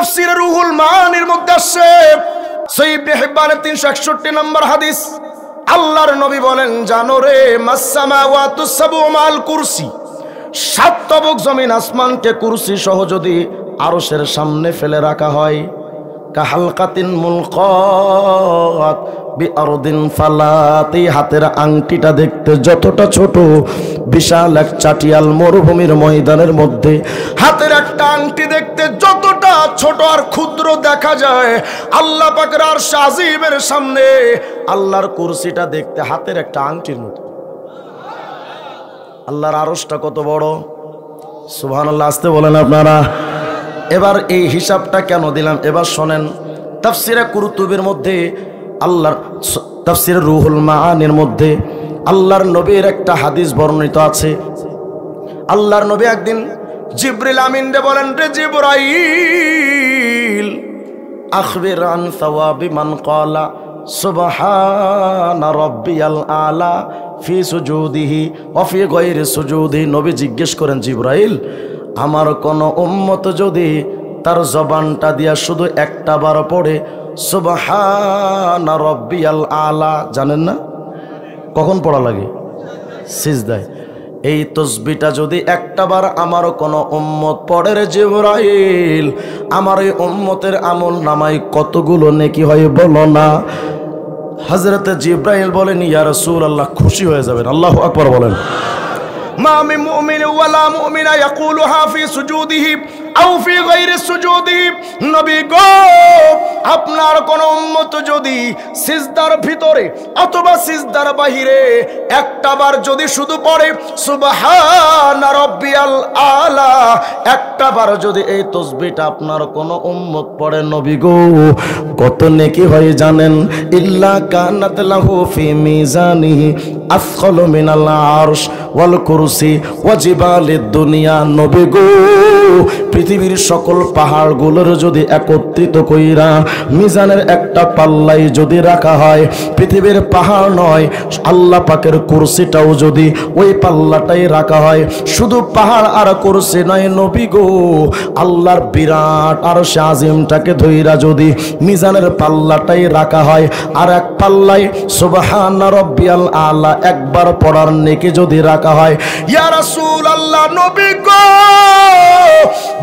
তাফসীরে রুহুল মানির মধ্যে আসছে সহিহ ইবনে হিব্বানের 361 নম্বর হাদিস, আল্লাহর নবী বলেন, জানো রে, মাসসামাওয়াতুস সাবউ মাল কুরসি, সাত তবক জমিন আসমানকে কুরসি সহ যদি আরশের সামনে ফেলে রাখা হয়, কাহালকাতিন মুলকাত বিআরদিন ফালাত, হাতের আংটিটা দেখতে যতটা ছোট, বিশাল এক চাটিয়াল মরুভূমির ময়দানের মধ্যে হাতের একটা আংটি দেখতে যতটা ছোট আর ক্ষুদ্র দেখা যায়, আল্লাহ পাকের আরশ আজিমের সামনে আল্লাহর কুরসিটা দেখতে হাতের একটা আংটির মতো। আল্লাহর আরশটা কত বড়, সুবহানাল্লাহ। আসতে বলেন আপনারা। এবার এই হিসাবটা কেন দিলাম এবার শোনেন। তাফসীরে কুরতুবির মধ্যে, আল্লাহর তাফসীরে রুহুল মাআনির মধ্যে আল্লাহর নবীর একটা হাদিস বর্ণিত আছে। আল্লাহর নবী একদিন জিবরিল আমিনকে বলেন, রে জিবরাইল, আখবির আন সাওয়াবি মান ক্বালা সুবহানা রাব্বিয়াল আলা ফি সুজুদিহি ওয়া ফি গায়রি সুজুদিহি। নবী জিজ্ঞেস করেন, জিবরাইল, আমার কোন উম্মত যদি তার জবানটা দিয়া শুধু একটা বার পড়ে সুবহানা রাব্বিয়াল আলা, জানেন না কখন পড়া লাগে? সিজদায়। এই তসবিহটা যদি একটা বার আমার কোন উম্মত পড়ে রে জিবরাইল, আমার এই উম্মতের আমল নামায় কতগুলো নেকি হয় বলো না। হযরতে জিবরাইল বলেন, ইয়া রাসূলুল্লাহ, খুশি হয়ে যাবেন। আল্লাহু আকবার বলেন। মা মিন মুমিন ওয়ালা মুমিনা ইয়াকুলুহা ফি সুজুদিহি আও ফি গায়রি সুজুদিহি। নবী গো, আপনার কোন উম্মত যদি সিজদার ভিতরে অথবা সিজদার বাহিরে একটাবার যদি শুধু পড়ে সুবহানা রাব্বিয়াল আলা, একটাবার যদি এই তাসবিহটা আপনার কোন উম্মত পড়ে, নবী গো, কত নেকি হয় জানেন? ইল্লা কানাত লাহু ফি মিজানিহি আসকালু মিনাল আরশ ওয়াল কুরসি ওয়া জিবালিদ দুনিয়া। নবী গো, পৃথিবীর সকল পাহাড়গুলোর যদি একত্রিত কইরা মিজানের একটা পাল্লাই যদি রাখা হয়, পৃথিবীর পাহাড় নয়, আল্লাহ পাকের কুরসিটাও যদি ওই পাল্লাটাই রাখা হয়, শুধু পাহাড় আর কুরসি নয়, নবী গো, আল্লাহর বিরাট আরশে আজিমটাকে ধইরা যদি মিজানের পাল্লাটাই রাখা হয়, আর এক পাল্লাই সুবহানা রাব্বিয়াল আলা একবার পড়ার নেকি যদি রাখা হয়, ইয়া রাসূলুল্লাহ, নবী গো,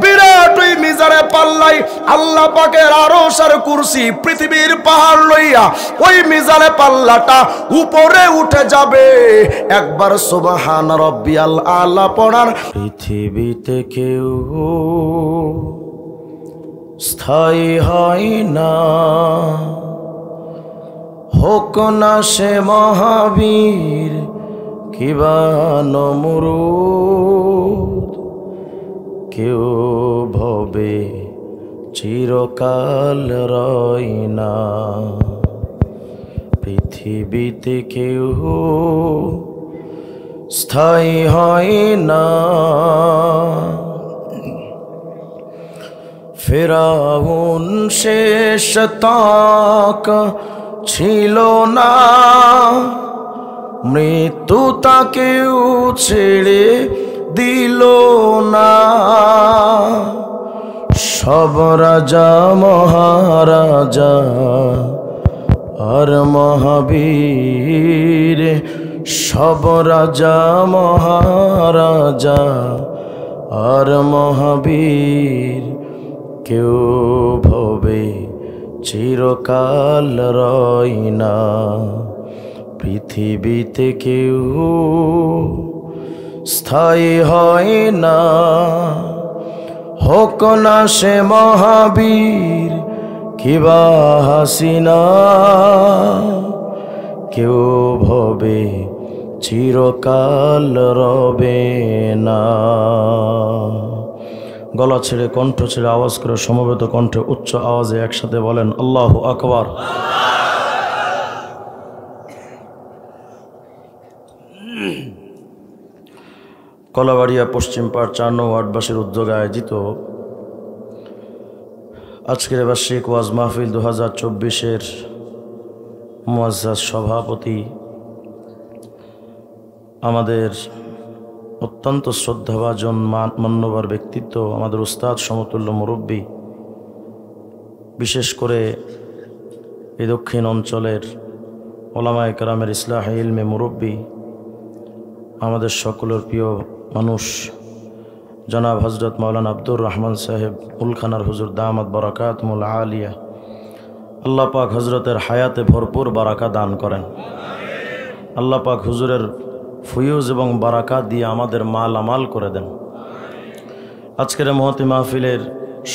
বিরাট ওই মিজানের পাল্লাই আল্লাহ পাকের আরশ আর কুরসি পৃথিবীর পাহাড় লইয়া ওই মিজানের পাল্লাটা উপরে উঠে যাবে একবার সুবহানা রাব্বিয়াল আলা পড়ার। পৃথিবীতে কেউ স্থায়ী হয় না, হোক না সে মহাবীর কিবা নমরুদ, কেউ ভবে চিরকাল রয় না। পৃথিবীতে কেউ স্থায়ী হয় না, ফিরআউন শেষ তাক ছিল না, মৃত্যু তাকেও ছেড়ে দিল না। সব রাজা মহারাজা আর মহাবীর, সব রাজা মহারাজা আর মহাবীর, কেউ ভবে চিরকাল রয় না। পৃথিবীতে কেউ স্থায়ী হয় না, হোক না সে মহাবীর কিবা হাসিনা, কেউ ভবে চিরকাল রবে না। গলা ছেড়ে কণ্ঠ ছেড়ে আওয়াজ করে সমবেত কণ্ঠে উচ্চ আওয়াজে একসাথে বলেন, আল্লাহু আকবার। কলাবাড়িয়া পশ্চিম পাড় 4 নং ওয়ার্ডবাসীর উদ্যোগে আয়োজিত আজকের বার্ষিক ওয়াজ মাহফিল 2024-এর মুআজ্জাজ সভাপতি, আমাদের অত্যন্ত শ্রদ্ধাভাজন মান্যবর ব্যক্তিত্ব, আমাদের উস্তাদ সমতুল্য মুরব্বী বিশেষ করে এই দক্ষিণ অঞ্চলের ওলামায়ে কেরামের ইসলাহে ইলমে মুরব্বী, আমাদের সকলের প্রিয় মানুষ জনাব হজরত মাওলানা আব্দুর রহমান সাহেব উলখানার হুজুর দামাত বারাকাতুল আলিয়া, আল্লাহ পাক হজরতের হায়াতে ভরপুর বারাকা দান করেন। আল্লাহ পাক হুজুরের ফুয়ুজ এবং বারাকাত দিয়ে আমাদের মাল আমাল করে দেন। আজকের মহতি মাহফিলের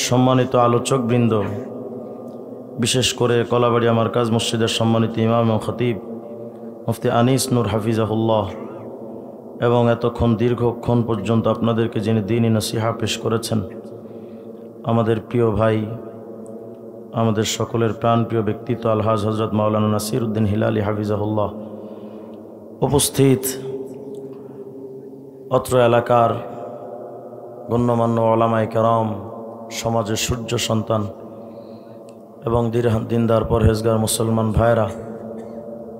সম্মানিত আলোচকবৃন্দ, বিশেষ করে কলাবাড়িয়া মারকাজ মসজিদের সম্মানিত ইমাম ও খতিব মুফতি আনিস নূর হাফিজাহুল্লাহ, এবং এতক্ষণ দীর্ঘক্ষণ পর্যন্ত আপনাদেরকে যিনি দ্বীনী নসিহা পেশ করেছেন, আমাদের প্রিয় ভাই, আমাদের সকলের প্রাণপ্রিয় ব্যক্তিত্ব আলহাজ হজরত মাওলানা নাসির উদ্দিন হিলালি হাফিজাহুল্লাহ, উপস্থিত অত্র এলাকার গণ্যমান্য ওলামায়ে কেরাম, সমাজের সূর্য সন্তান এবং দিনদার পরহেজগার মুসলমান ভাইরা,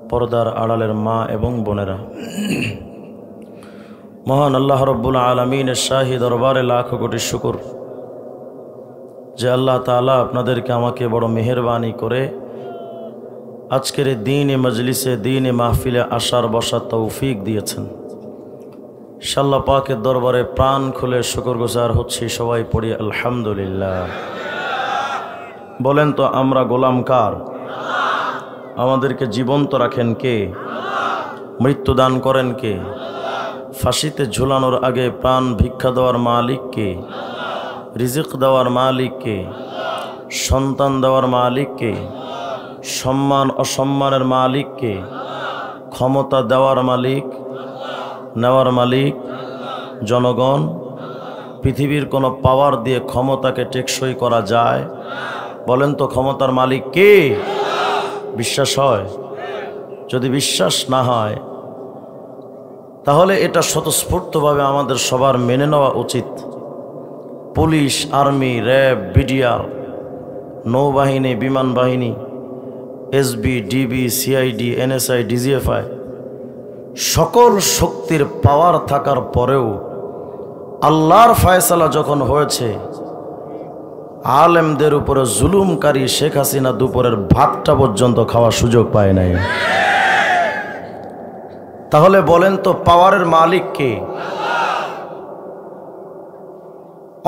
পর্দার আড়ালের মা এবং বোনেরা, মহান আল্লাহ রব্বুল আলমিনের শাহী দরবারে লাখ কোটি শুকর যে আল্লাহ তাআলা আপনাদেরকে আমাকে বড় মেহেরবানি করে আজকের এই দ্বীনী মজলিসে, দ্বীনী মাহফিলে আসার বসার তৌফিক দিয়েছেন। আল্লাহ পাকের দরবারে প্রাণ খুলে শুকরগুজার হচ্ছি। সবাই পড়ি আলহামদুলিল্লাহ। বলেন তো আমরা গোলাম কার? আমাদেরকে জীবন্ত রাখেন কে? মৃত্যু দান করেন কে? ফাঁসিতে ঝুলানোর আগে প্রাণ ভিক্ষা দেওয়ার মালিক কে? রিজিক দেওয়ার মালিক কে? সন্তান দেওয়ার মালিক কে? সম্মান অসম্মানের মালিক কে? ক্ষমতা দেওয়ার মালিক, নেওয়ার মালিক জনগণ। পৃথিবীর কোনো পাওয়ার দিয়ে ক্ষমতাকে টেকসই করা যায়? বলেন তো ক্ষমতার মালিক কে? বিশ্বাস হয়? যদি বিশ্বাস না হয় তাহলে এটা স্বতঃস্ফূর্তভাবে আমাদের সবার মেনে নেওয়া উচিত। পুলিশ, আর্মি, র্যাব, বিডিআর, নৌবাহিনী, বিমান বাহিনী, SB, DB, CID, NSI, DGFI, সকল শক্তির পাওয়ার থাকার পরেও আল্লাহর ফয়সালা যখন হয়েছে, আলেমদের উপরে জুলুমকারী শেখ হাসিনা দুপুরের ভাতটা পর্যন্ত খাওয়ার সুযোগ পায় নাই। তাহলে বলেন তো পাওয়ারের মালিক কে?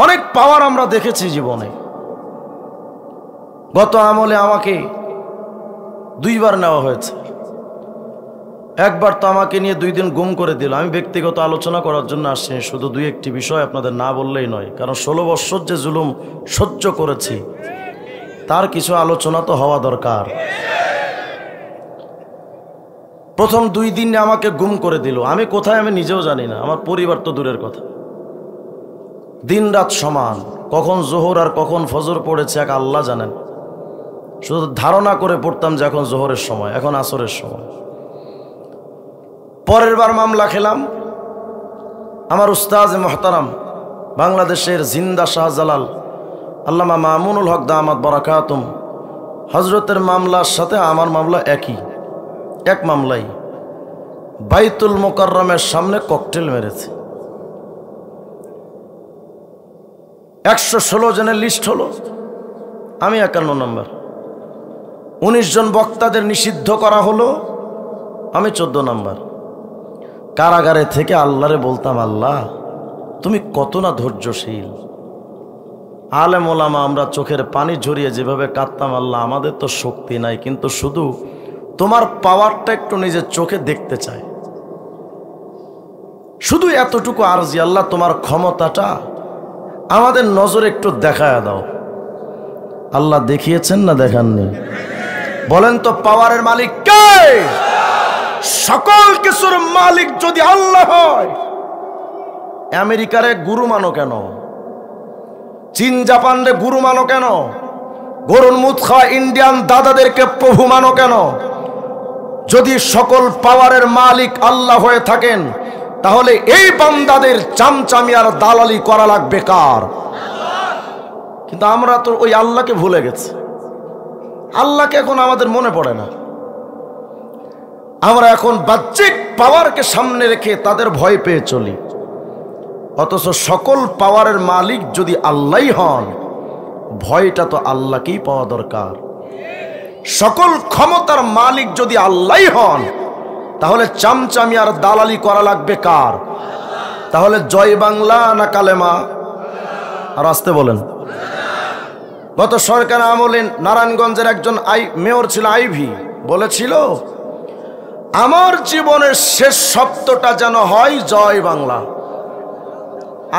অনেক পাওয়ার আমরা দেখেছি জীবনে। গত আমলে আমাকে 2 বার নেওয়া হয়েছে। একবার তো আমাকে নিয়ে 2 দিন গুম করে দিল। আমি ব্যক্তিগত আলোচনা করার জন্য আসছি, শুধু 2-1টি বিষয় আপনাদের না বললেই নয়, কারণ 16 বছর যে জুলুম সহ্য করেছি তার কিছু আলোচনা তো হওয়া দরকার। প্রথম 2 দিন আমাকে গুম করে দিল। আমি কোথায় আমি নিজেও জানি না, আমার পরিবার তো দূরের কথা। দিন রাত সমান, কখন জোহর আর কখন ফজর পড়েছে এক আল্লাহ জানেন। শুধু ধারণা করে পড়তাম যে এখন জোহরের সময়, এখন আসরের সময়। পরের বার মামলা খেলাম, আমার উস্তাজ মুহতারাম বাংলাদেশের জিন্দা শাহজালাল আল্লামা মামুনুল হক দামাত বারাকাতুম হজরতের মামলার সাথে আমার মামলা এক মামলাই। বাইতুল মুকাররমের সামনে ককটেল মেরেছে। 116 জনের লিস্ট হলো, আমি 51 নম্বর। 19 জন বক্তাদের নিষিদ্ধ করা হলো, আমি 14 নম্বর। কারাগারে থেকে আল্লাহরে বলতাম, আল্লাহ তুমি কত না ধৈর্যশীল। আলেম ওলামা আমরা চোখের পানি ঝরিয়ে যেভাবে কাঁদতাম, আল্লাহ আমাদের তো শক্তি নাই, কিন্তু শুধু তোমার পাওয়ারটা একটু নিজের চোখে দেখতে চাই। শুধু এতটুকু আরজি, আল্লাহ তোমার ক্ষমতাটা আমাদের নজরে একটু দেখায় দাও। আল্লাহ দেখিয়েছেন না দেখাননি? বলেন তো পাওয়ারের মালিক কে? সকল কিছুর মালিক যদি আল্লাহ হয়, আমেরিকারে গুরু মানো কেন? চীন জাপানরে গুরু মানো কেন? গরুর মুখ খাওয়া ইন্ডিয়ান দাদাদেরকে প্রভু মানো কেন? যদি সকল পাওয়ারের মালিক আল্লাহ হয়ে থাকেন, তাহলে এই বান্দাদের চামচামি আর দালালি করা লাগবে কার? কিন্তু আমরা তো ওই আল্লাহকে ভুলে গেছি। আল্লাহকে এখন আমাদের মনে পড়ে না। আমরা এখন বাহ্যিক পাওয়ারকে সামনে রেখে তাদের ভয় পেয়ে চলি। অথচ সকল পাওয়ারের মালিক যদি আল্লাহই হন, ভয়টা তো আল্লাহকেই পাওয়া দরকার। সকল ক্ষমতার মালিক যদি আল্লাহই হন, তাহলে চামচামি আর দালালি করা লাগবে কার? তাহলে জয় বাংলা না কালেমা? আর আসতে বলেন। গত সরকার আমলে নারায়ণগঞ্জের একজন মেয়র ছিল আইভি, বলেছিল আমার জীবনের শেষ শব্দটা যেন হয় জয় বাংলা।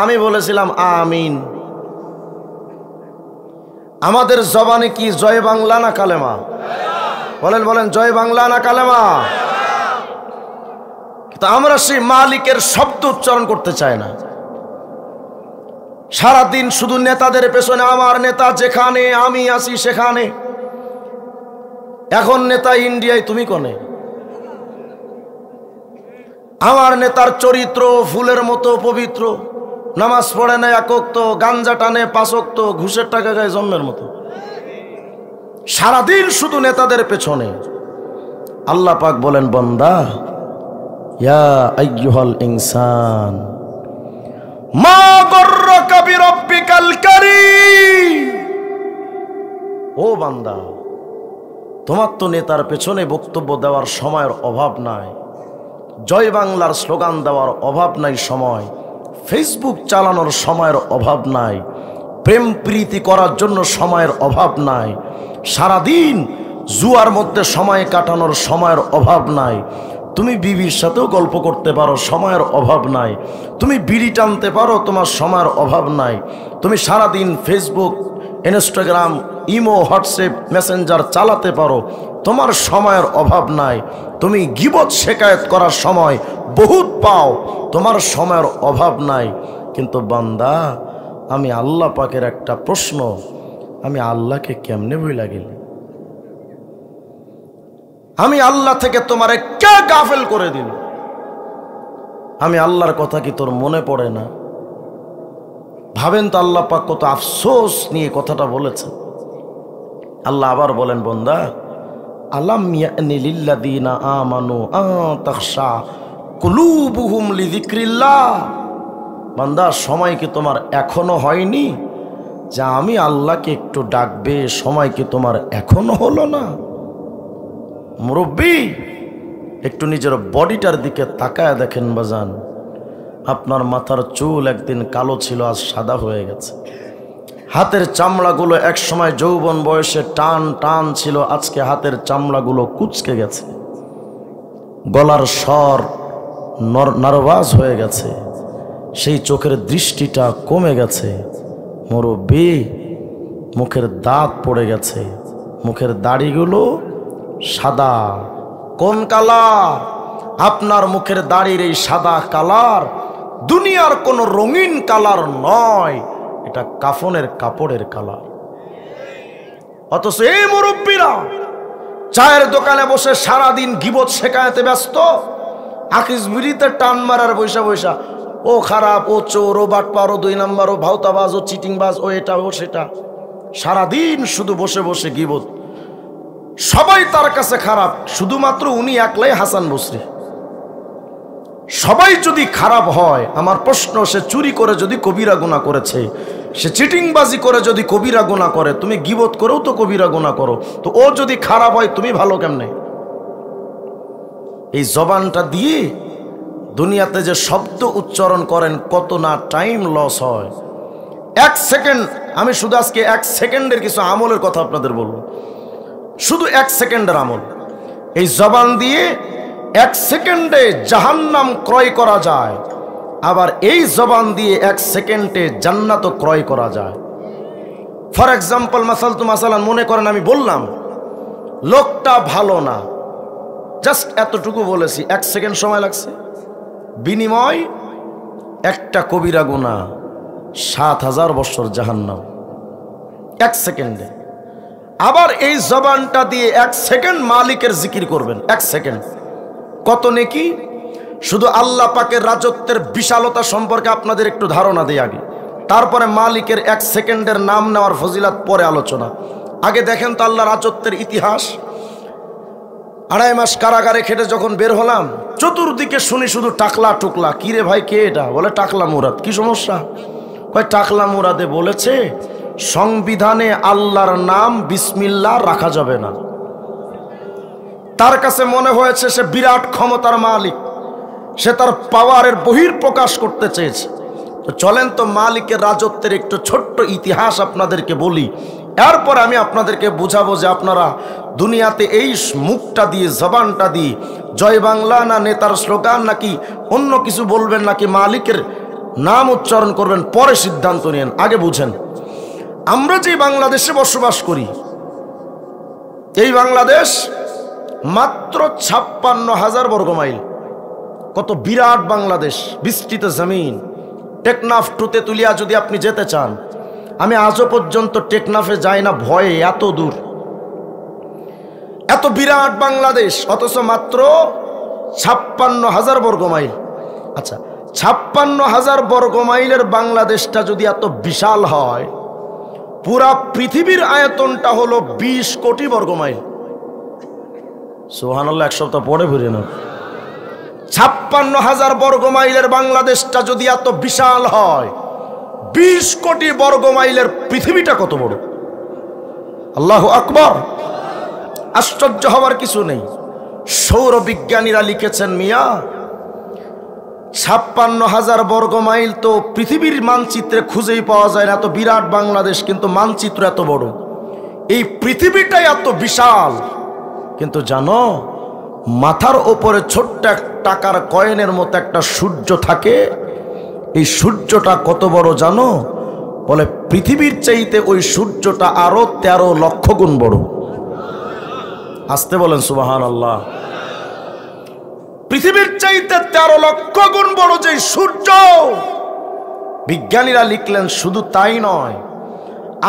আমি বলেছিলাম আমিন। আমাদের জবানে কি জয় বাংলা না কালেমা? বলেন বলেন, জয় বাংলা না কালেমা? কিন্তু আমরা সেই মালিকের শব্দ উচ্চারণ করতে চাই না। সারাদিন শুধু নেতাদের পেছনে, আমার নেতা যেখানে আমি আছি সেখানে। এখন নেতা ইন্ডিয়ায়, তুমি কোনে? আমার নেতার চরিত্র ফুলের মতো পবিত্র, নামাজ পড়ে না এক ওয়াক্ত, গাঞ্জা টানে 5 ওয়াক্ত, ঘুষের টাকা খায় জন্মের মতো। সারাদিন শুধু নেতাদের পেছনে। আল্লাহ পাক বলেন, বান্দা ইয়া আইয়ুহাল ইনসান মা গররাকা বিরাব্বিকাল কারীম। ও বান্দা, তোমার তো নেতার পেছনে বক্তব্য দেওয়ার সময়ের অভাব নাই, জয় বাংলার স্লোগান দেওয়ার অভাব নাই সময়, ফেসবুক চালানোর সময়ের অভাব নাই, প্রেম প্রীতি করার জন্য সময়ের অভাব নাই, সারাদিন জুয়ার মধ্যে সময় কাটানোর সময়ের অভাব নাই, তুমি বিবির সাথেও গল্প করতে পারো, সময়ের অভাব নাই, তুমি বিড়ি টানতে পারো, তোমার সময়ের অভাব নাই, তুমি সারাদিন Facebook, Instagram, imo, WhatsApp, Messenger চালাতে পারো, তোমার সময়ের অভাব নাই, তুমি গীবত শেকায়েত করার সময় বহুত পাও, তোমার সময়ের অভাব নাই। কিন্তু বান্দা, আমি আল্লাহ পাকের একটা প্রশ্ন, আমি আল্লাহকে কেমনে ভুইলা গেলি? আমি আল্লাহ থেকে তোমারে কে গাফেল করে দিল? আমি আল্লাহর কথা কি তোর মনে পড়ে না? ভাবেন তো আল্লাহ পাক কত আফসোস নিয়ে কথাটা বলেছেন। আল্লাহ আবার বলেন, বান্দা আলাম ইয়ানি লিল্লাযিনা আমানু আন তাখশা কুলুবুহুম লিযিকরিল্লাহ। বান্দা, সময় কি তোমার এখনো হয়নি যে আমি আল্লাহকে একটু ডাকবে? সময় কি তোমার এখনো হলো না? মুরব্বী, একটু নিজের বডিটার দিকে তাকায় দেখেন বাজান, আপনার মাথার চুল একদিন কালো ছিল, আজ সাদা হয়ে গেছে। হাতের চামড়াগুলো এক সময় যৌবন বয়সে টান টান ছিল, আজকে হাতের চামড়াগুলো কুঁচকে গেছে। গলার স্বর নার্ভাস হয়ে গেছে, সেই চোখের দৃষ্টিটা কমে গেছে। মুরব্বী, মুখের দাঁত পড়ে গেছে, মুখের দাড়িগুলো সাদা। কোন কালার? আপনার মুখের দাড়ির এই সাদা কালার দুনিয়ার কোন রঙিন কালার নয়, এটা কাফনের কাপড়ের কালার। অথচ এই মুরব্বীরা চায়ের দোকানে বসে সারাদিন গীবত শেখাতে ব্যস্ত, আকিস বিড়িতে টান মারার বৈশা বৈশা, ও খারাপ, ও চোর, ও বাটপার, ও 2 নাম্বার, ও ভাওতাবাজ, ও চিটিংবাজ, ও এটা, ও সেটা। সারাদিন শুধু বসে বসে গীবত। সবাই তার কাছে খারাপ, শুধুমাত্র উনি একলাই হাসান বসরি। সবাই যদি খারাপ হয়, আমার প্রশ্ন, সে চুরি করে যদি কবিরা গুনাহ করেছে, সে চিটিংবাজি করে যদি কবিরা গুনাহ করে, তুমি গীবত করেও তো কবিরা গুনাহ করো, তো ও যদি খারাপ হয় তুমি ভালো কেমনে? এই জবানটা দিয়ে দুনিয়াতে যে শব্দ উচ্চারণ করেন, কত না টাইম লস হয়। 1 সেকেন্ড, আমি শুধু আজকে 1 সেকেন্ডের কিছু আমলের কথা আপনাদের বলবো, শুধু 1 সেকেন্ডের আমল। এই জবান দিয়ে 1 সেকেন্ডে জাহান্নাম ক্রয় করা যায়, আবার এই জবান দিয়ে 1 সেকেন্ডে জান্নাতও ক্রয় করা যায়। ফর এক্সাম্পল, মাসালান মনে করেন আমি বললাম লোকটা ভালো না, জাস্ট এতটুকু বলেছি, 1 সেকেন্ড সময় লাগছে, বিনিময় একটা কবিরা গুনাহ, 7000 বছর জাহান্নাম 1 সেকেন্ডে। আবার এই জবানটা দিয়ে 1 সেকেন্ড মালিকের জিকির করবেন, 1 সেকেন্ড, কত নেকি! শুধু আল্লাহ পাকের রাজত্বের বিশালতা সম্পর্কে আপনাদের একটু ধারণা দেই আগে, তারপরে মালিকের 1 সেকেন্ডের নাম নেওয়ার ফজিলত পরে আলোচনা। আগে দেখেন তো আল্লাহ রাজত্বের ইতিহাস। 2.5 মাস কারাগারে খেটে যখন বের হলাম, চতুর্দিকে শুনি শুধু টাকলা টুকলা। কি রে ভাই, কে এটা? বলে টাকলা মুরাদ। কি সমস্যা? কয় টাকলা মুরাদে বলেছে সংবিধানে আল্লাহর নাম বিসমিল্লাহ রাখা যাবে না। তার কাছে মনে হয়েছে সে বিরাট ক্ষমতার মালিক, সে তার পাওয়ারের বহিঃপ্রকাশ করতে চেয়েছে। তো চলেন তো মালিকের রাজত্বের একটু ছোট্ট ইতিহাস আপনাদেরকে বলি, এরপর আমি আপনাদেরকে বুঝাবো যে আপনারা দুনিয়াতে এই মুখটা দিয়ে, জবানটা দিয়ে জয় বাংলা না নেতার স্লোগান নাকি অন্য কিছু বলবেন নাকি মালিকের নাম উচ্চারণ করবেন, পরে সিদ্ধান্ত নেন। আগে বুঝেন, আমরা যে বাংলাদেশে বসবাস করি, এই বাংলাদেশ মাত্র 56,000 বর্গমাইল। কত বিরাট বাংলাদেশ, বিস্তৃত জমিন। টেকনাফ টু তেতুলিয়া যদি আপনি যেতে চান, আমি আজও পর্যন্ত টেকনাফে যাই না ভয়ে, এত দূর, এত বিরাট বাংলাদেশ, অথচ মাত্র 56,000 বর্গমাইল। আচ্ছা, 56,000 বর্গমাইলের বাংলাদেশটা যদি এত বিশাল হয়, পুরা পৃথিবীর আয়তনটা হলো 20 কোটি বর্গমাইল। সুবহানাল্লাহ, এক সপ্তাহ পরে ফিরে না। 56,000 বর্গমাইলের বাংলাদেশটা যদি এত বিশাল হয়, 20 কোটি বর্গমাইলের পৃথিবীটা কত বড়! আল্লাহু আকবার। আশ্চর্য হওয়ার কিছু নেই। সৌর বিজ্ঞানীরা লিখেছেন, মিয়া 56,000 বর্গমাইল তো পৃথিবীর মানচিত্রে খুঁজেই পাওয়া যায় না, এত বিরাট বাংলাদেশ, কিন্তু মানচিত্র এত বড়, এই পৃথিবীটাই এত বিশাল। কিন্তু জানো, মাথার ওপরে ছোট্ট এক টাকার কয়েনের মতো একটা সূর্য থাকে। এই সূর্যটা কত বড় জানো? বলে পৃথিবীর চাইতে ওই সূর্যটা আরো 13 লক্ষ গুণ বড়। আসতে বলেন সুবহানাল্লাহ। পৃথিবীর চাইতে 13 লক্ষ গুণ বড় যে সূর্য। বিজ্ঞানীরা লিখলেন, শুধু তাই নয়,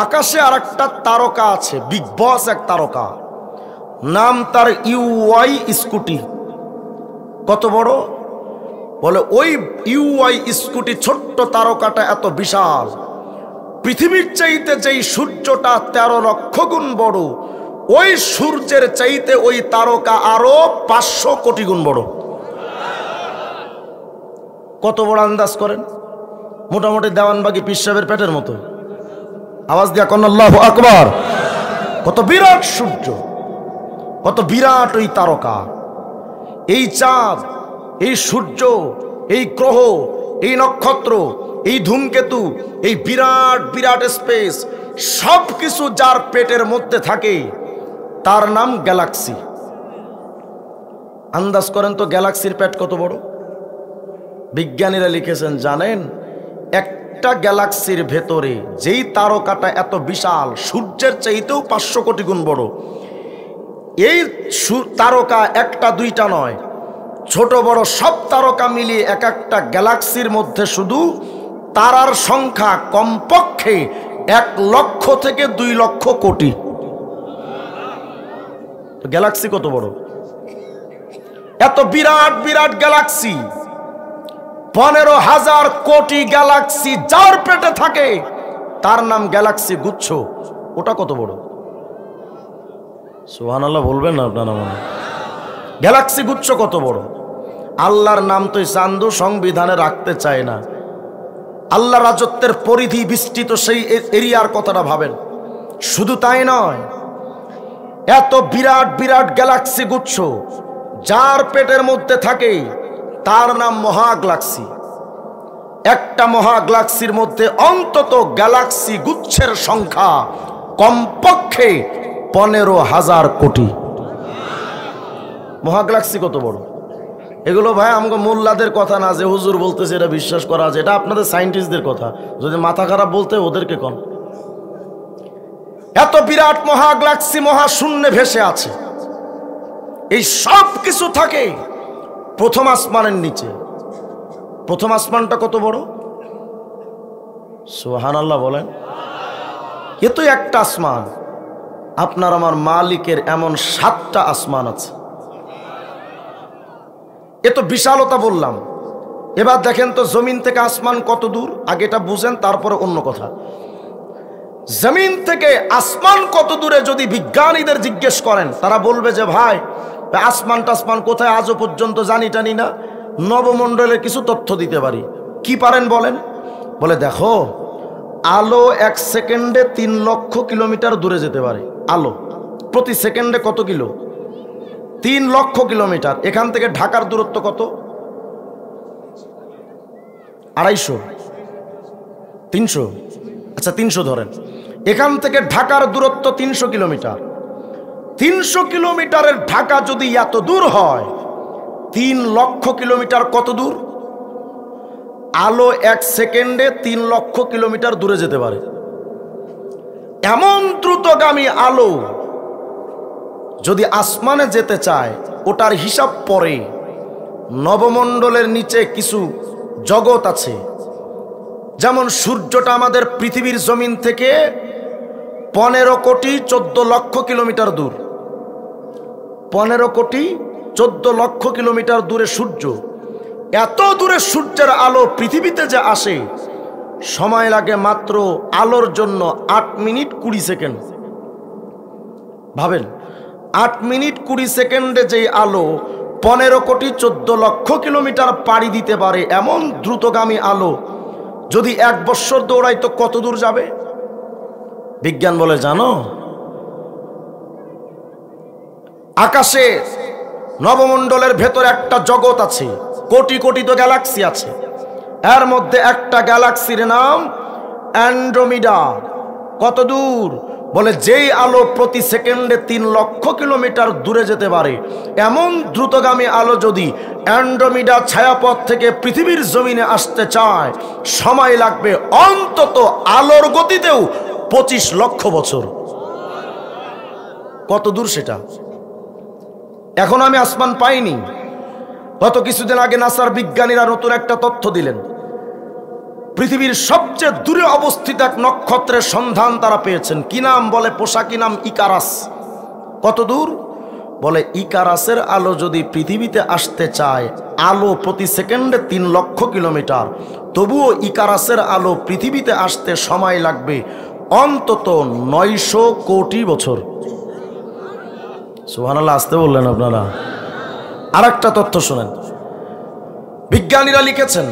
আকাশে আর একটা তারকা আছে, বিগ বস এক তারকা, নাম তার ইউআই স্কুটি। কত বড়? বলে ওই ইউআই স্কুটি ছোট্ট তারকাটা এত বিশাল, পৃথিবীর চাইতে যেই সূর্যটা 13 লক্ষ গুণ বড়, ওই সূর্যের চাইতে ওই তারকা আরো 500 কোটি গুণ বড়। কত বড় আন্দাজ করেন? মোটামুটি দেওয়ানবাগি পীর সাহেবের পেটের মতো। আওয়াজ দিয়া কোন আল্লাহু আকবার। কত বিরাট সূর্য, কত বিরাট ওই তারকা, এই চাঁদ, এই সূর্য, এই গ্রহ, এই নক্ষত্র, এই ধূমকেতু, এই বিরাট বিরাট স্পেস, সব কিছু যার পেটের মধ্যে থাকে তার নাম গ্যালাক্সি। আন্দাজ করেন তো গ্যালাক্সির পেট কত বড়? বিজ্ঞানীরা লিখেছেন, জানেন, একটা গ্যালাক্সির ভেতরে যেই তারকাটা এত বিশাল, সূর্যের চাইতেও 500 কোটি গুণ বড়, এই তারকা একটা দুইটা নয়, ছোট বড় সব তারকা মিলিয়ে এক একটা গ্যালাক্সির মধ্যে শুধু তারার সংখ্যা কমপক্ষে 1 লক্ষ থেকে 2 লক্ষ কোটি। গ্যালাক্সি কত বড়? এত বিরাট বিরাট গ্যালাক্সি, 15,000 কোটি গ্যালাক্সি যার পেটে থাকে তার নাম গ্যালাক্সি গুচ্ছ। ওটা কত বড়? সুবহানাল্লাহ বলবেন না আপনারা? মনে গ্যালাক্সি গুচ্ছ কত বড়? আল্লাহর নাম তো চান্দু সংবিধানে রাখতে চায় না। আল্লাহ রাজত্বের পরিধি বিস্তৃত, সেই এরিয়ার কথাটা ভাবেন। শুধু তাই নয়, এত বিরাট বিরাট গ্যালাক্সি গুচ্ছ যার পেটের মধ্যে থাকে তার নাম মহাগ্যালাক্সি। একটা মহাগ্যালাক্সির মধ্যে অন্তত গ্যালাক্সি গুচ্ছের সংখ্যা কমপক্ষে 15,000 কোটি। মহাগ্যালাক্সি কত বড়? এগুলো ভাই আমাকে মোল্লাদের কথা না, যে হুজুর বলতেছে এটা বিশ্বাস করা আছে, এটা আপনাদের সায়েন্টিস্টদের কথা। যদি মাথা খারাপ বলতে ওদেরকে কোন। এত বিরাট মহাগ্যালাক্সি মহাশূন্যে ভেসে আছে, এই সব কিছু থাকে প্রথম আসমানের নিচে। প্রথম আসমানটা কত বড়? সুবহানাল্লাহ বলেন। এ তো একটা আসমান, আপনার আমার মালিকের এমন 7টা আসমান আছে। এ তো বিশালতা বললাম। এবার দেখেন তো জমিন থেকে আসমান কত দূর, আগে এটা বুঝেন তারপরে অন্য কথা। জমিন থেকে আসমান কত দূরে যদি বিজ্ঞানীদের জিজ্ঞেস করেন, তারা বলবে যে ভাই আসমান টাসমান কোথায় আজও পর্যন্ত জানি টানি না, নবমণ্ডলের কিছু তথ্য দিতে পারি। কি পারেন বলেন? বলে দেখো, আলো 1 সেকেন্ডে 3 লক্ষ কিলোমিটার দূরে যেতে পারে। আলো প্রতি সেকেন্ডে কত কিলো? 3 লক্ষ কিলোমিটার। এখান থেকে ঢাকার দূরত্ব কত? 250, 300, আচ্ছা 300 ধরেন। এখান থেকে ঢাকার দূরত্ব 300 কিলোমিটার। 300 কিলোমিটারের ঢাকা যদি এত দূর হয়, 3 লক্ষ কিলোমিটার কত দূর? আলো 1 সেকেন্ডে 3 লক্ষ কিলোমিটার দূরে যেতে পারে। এমন দ্রুতগামী আলো যদি আসমানে যেতে চায়, ওটার হিসাব পরে নবমণ্ডলের নিচে কিছু জগৎ আছে। যেমন সূর্যটা আমাদের পৃথিবীর জমিন থেকে 15 কোটি 14 লক্ষ কিলোমিটার দূর। 15 কোটি 14 লক্ষ কিলোমিটার দূরে সূর্য। এত দূরে সূর্যের আলো পৃথিবীতে যে আসে, সময় লাগে মাত্র আলোর জন্য 8 মিনিট 20 সেকেন্ড। ভাবেন, 8 মিনিট 20 সেকেন্ডে যেই আলো 15 কোটি 14 লক্ষ কিলোমিটার পাড়ি দিতে পারে, এমন দ্রুতগামী আলো যদি 1 বৎসর দৌড়ায় তো কত দূর যাবে? বিজ্ঞান বলে, জানো, আকাশে নবমণ্ডলের ভেতরে একটা জগৎ আছে, কোটি কোটি তো গ্যালাক্সি আছে। এর মধ্যে একটা গ্যালাক্সির নাম অ্যান্ড্রোমিডা। কত দূর? বলে যেই আলো প্রতি সেকেন্ডে 3 লক্ষ কিলোমিটার দূরে যেতে পারে, এমন দ্রুতগামী আলো যদি অ্যান্ড্রোমিডা ছায়াপথ থেকে পৃথিবীর জমিনে আসতে চায়, সময় লাগবে অন্তত আলোর গতিতেও 25 লক্ষ বছর। কত দূর সেটা? এখন আমি আসমান পাইনি। গত কিছুদিন আগে নাসার বিজ্ঞানীরা নতুন একটা তথ্য দিলেন। পৃথিবীর সবচেয়ে দূরে অবস্থিত এক নক্ষত্রের সন্ধান তারা পেয়েছেন। কি নাম? বলে পোশাকি নাম ইকারাস। কত দূর? বলে ইকারাসের আলো যদি পৃথিবীতে আসতে চায়, আলো প্রতি সেকেন্ডে 3 লক্ষ কিলোমিটার, তবুও ইকারাসের আলো পৃথিবীতে আসতে সময় লাগবে অন্তত 900 কোটি বছর। সুবহানাল্লাহ, আসতে বললেন আপনারা। আর একটা তথ্য শোনেন, বিজ্ঞানীরা লিখেছেন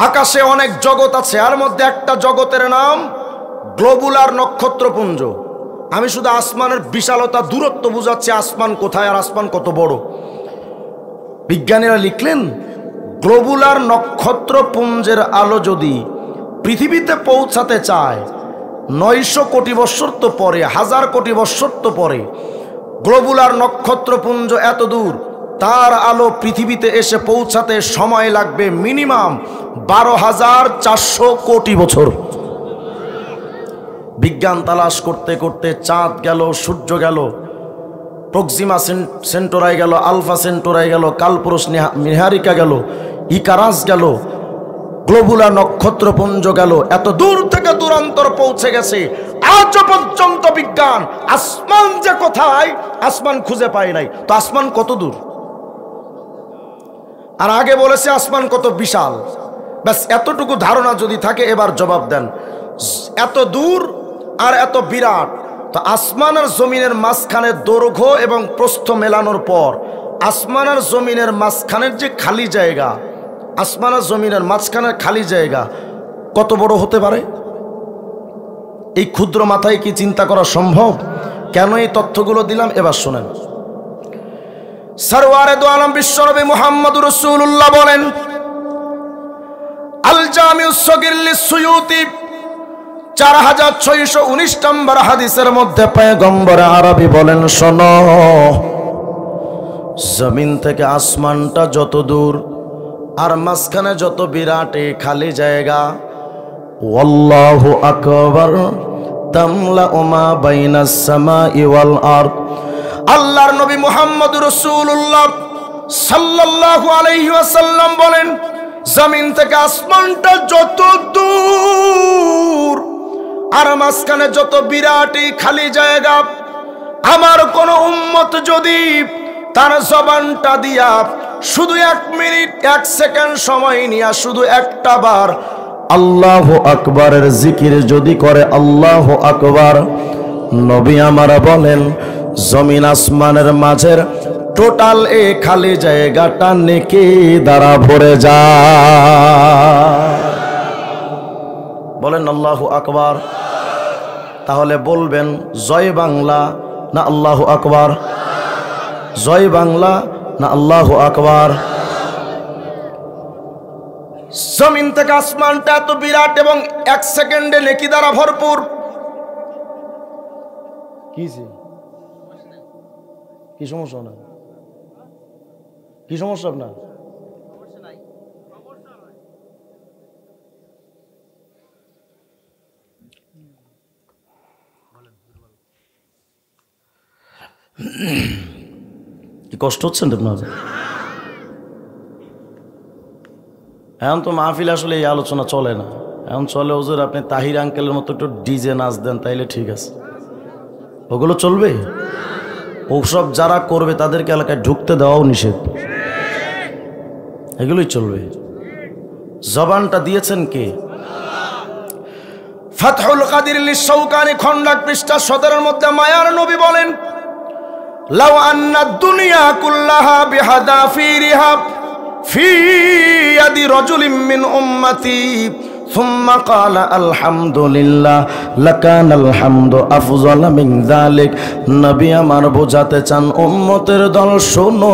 আকাশে অনেক জগৎ আছে, এর মধ্যে একটা জগতের নাম গ্লোবুলার নক্ষত্রপুঞ্জ। আমি শুধু আসমানের বিশালতা, দূরত্ব বুঝাচ্ছি, আসমান কোথায় আর আসমান কত বড়। বিজ্ঞানীরা লিখলেন গ্লোবুলার নক্ষত্রপুঞ্জের আলো যদি পৃথিবীতে পৌঁছাতে চায়, 900 কোটি বৎসর তো পরে, 1000 কোটি বৎসর তো পরে। গ্লোবুলার নক্ষত্রপুঞ্জ এত দূর, তার আলো পৃথিবীতে এসে পৌঁছাতে সময় লাগবে মিনিমাম 12,400 কোটি বছর। বিজ্ঞান তালাশ করতে করতে চাঁদ গেল, সূর্য গেল, প্রক্সিমা সেন্টোরাই গেল, আলফা সেন্টোরাই গেল, কালপুরুষ নিহারিকা গেল, ইকারাস গেল, গ্লোবুলার নক্ষত্রপুঞ্জ গেল। এত দূর থেকে দূরান্তর পৌঁছে গেছে, আজ পর্যন্ত বিজ্ঞান আসমান যে কোথায়, আসমান খুঁজে পায় নাই। তো আসমান কত দূর? আর আগে বলেছে আসমান কত বিশাল। ব্যাস এতটুকু ধারণা যদি থাকে, এবার জবাব দেন, এত দূর আর এত বিরাট, তো আসমান আর জমিনের মাঝখানে দৈর্ঘ্য এবং প্রস্থ মেলানোর পর আসমান আর জমিনের মাঝখানের যে খালি জায়গা, আসমান আর জমিনের মাঝখানের খালি জায়গা কত বড় হতে পারে? এই ক্ষুদ্র মাথায় কি চিন্তা করা সম্ভব? কেন এই তথ্যগুলো দিলাম এবার শোনেন। সরওয়ারে দো আলম বিশ্বনবী মুহাম্মদুর রাসূলুল্লাহ বলেন, আল জামিউস সগীর লিসসুয়ুতি 4619 নম্বর হাদিসের মধ্যে পয়গম্বর আরবি বলেন, শোনো, জমিন থেকে আসমানটা যত দূর আর মাঝখানে যত বিরাট এই খালি জায়গা, ওয়াল্লাহু আকবার তামলাউ মা বাইনাস সামাই ওয়াল আরদ। আল্লাহর নবী মুহাম্মদুর রাসূলুল্লাহ সাল্লাল্লাহু আলাইহি ওয়াসাল্লাম বলেন, জমিন থেকে আসমানটা যত দূর আর মাঝখানে যত বিরাট এই খালি জায়গা, আমার কোন উম্মত যদি তার জবানটা দিয়া শুধু 1 মিনিট 1 সেকেন্ড সময় নিয়ে শুধু একটা বার আল্লাহু আকবারের জিকির যদি করে, আল্লাহু আকবার, নবী আমার বলেন জমিন আসমানের মাঝের টোটাল এই খালি জায়গাটা নেকি দ্বারা ভরে যায়। বলেন আল্লাহু আকবার। তাহলে বলবেন জয় বাংলা না আল্লাহু আকবার? জয় বাংলা না আল্লাহু আকবার? জমিন থেকে আসমানটা এত বিরাট এবং 1 সেকেন্ডে নেকি দ্বারা ভরপুর। কি সমস্যা না? কি সমস্যা আপনার? কি কষ্ট হচ্ছে আপনার? এখন তো মাহফিল আসলে এই আলোচনা চলে না, এখন চলে হুজুর আপনি তাহির আঙ্কেলের মতো একটু ডিজে নাচ দেন তাইলে ঠিক আছে। ওগুলো চলবে? ওসব যারা করবে তাদেরকে এলাকায় ঢুকতে দেওয়াও নিষেধ, এগুলোই চলবে। জবানটা দিয়েছেন কে? ফাতহুল কাদির লিশ-শাওকানি খণ্ডক পৃষ্ঠা 17 মধ্যে মায়ার নবী বলেন, লাউ আন্না দুনিয়া কুল্লাহা বিহাদাফিরিহা ফি ইয়াদি রাজুলিন মিন উম্মতি সুম্মা ক্বালা আলহামদুলিল্লাহ লাকানাল হামদু আফযালা মিন যালিক। নবী আমার বোঝাতে চান উম্মতের দল, শোনো,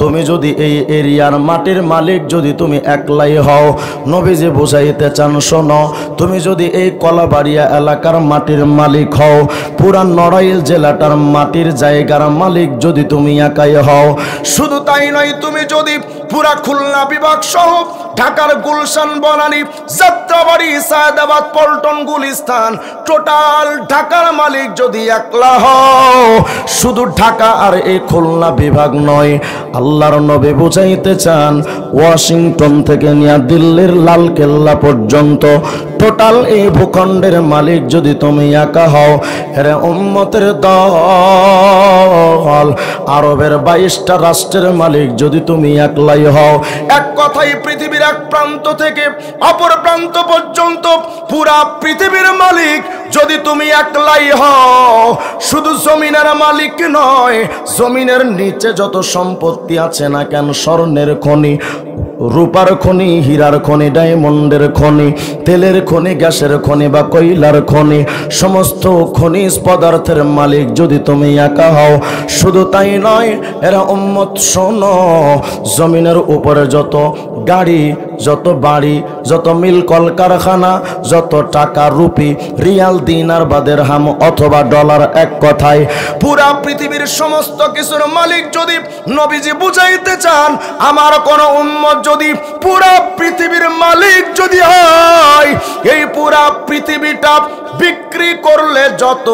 তুমি যদি এই এরিয়ার মাটির মালিক যদি তুমি একলাই হও, নবীজি বোঝাইতে চান শোনো, তুমি যদি এই কলাবাড়িয়া এলাকার মাটির মালিক হও, পুরা নড়াইল জেলাটার মাটির জায়গার মালিক যদি তুমি একাই হও, শুধু তাই নয়, তুমি যদি পুরা খুলনা বিভাগ সহ ঢাকার গুলশান, বনানী, যাত্রাবাড়ি, সায়দাবাদ, পল্টন, গুলিস্তান, টোটাল ঢাকার মালিক যদি একলা হও, শুধু ঢাকা আর এই খুলনা বিভাগ নয়, আল্লাহর নবী বুঝাইতে চান ওয়াশিংটন থেকে নিয়ে দিল্লির লাল কেল্লা পর্যন্ত টোটাল এই ভূখণ্ডের মালিক যদি তুমি একা হও, এরে উম্মতের দল, আরবের 22টা রাষ্ট্রের মালিক যদি তুমি একলাই হও, এক কথাই পৃথিবীর এক প্রান্ত থেকে অপর প্রান্ত পর্যন্ত পুরা পৃথিবীর মালিক যদি তুমি একলাই হও, শুধু জমিনের মালিক নয়, জমিনের নিচে যত সম্পত্তি আছে না কেন, স্বর্ণের খনি, রূপার খনি, হীরার খনি, ডায়মন্ডের খনি, তেলের খনি, গ্যাসের খনি বা কয়লার খনি, সমস্ত খনিজ পদার্থের মালিক যদি তুমি একা হও, শুধু তাই নয়, এরা উম্মত শোনো, জমিনের উপরে যত গাড়ি, যত বাড়ি, যত মিল কলকারখানা, যত টাকা, রুপি, রিয়াল, দিনার বা দিরহাম অথবা ডলার, এক কথায় পুরা পৃথিবীর সমস্ত কিছুর মালিক যদি নবীজি বুঝাইতে চান, আমার কোন উম্মত যদি পুরা পৃথিবীর মালিক যদি হয়, এই পুরা পৃথিবীটা বিক্রি করলে যত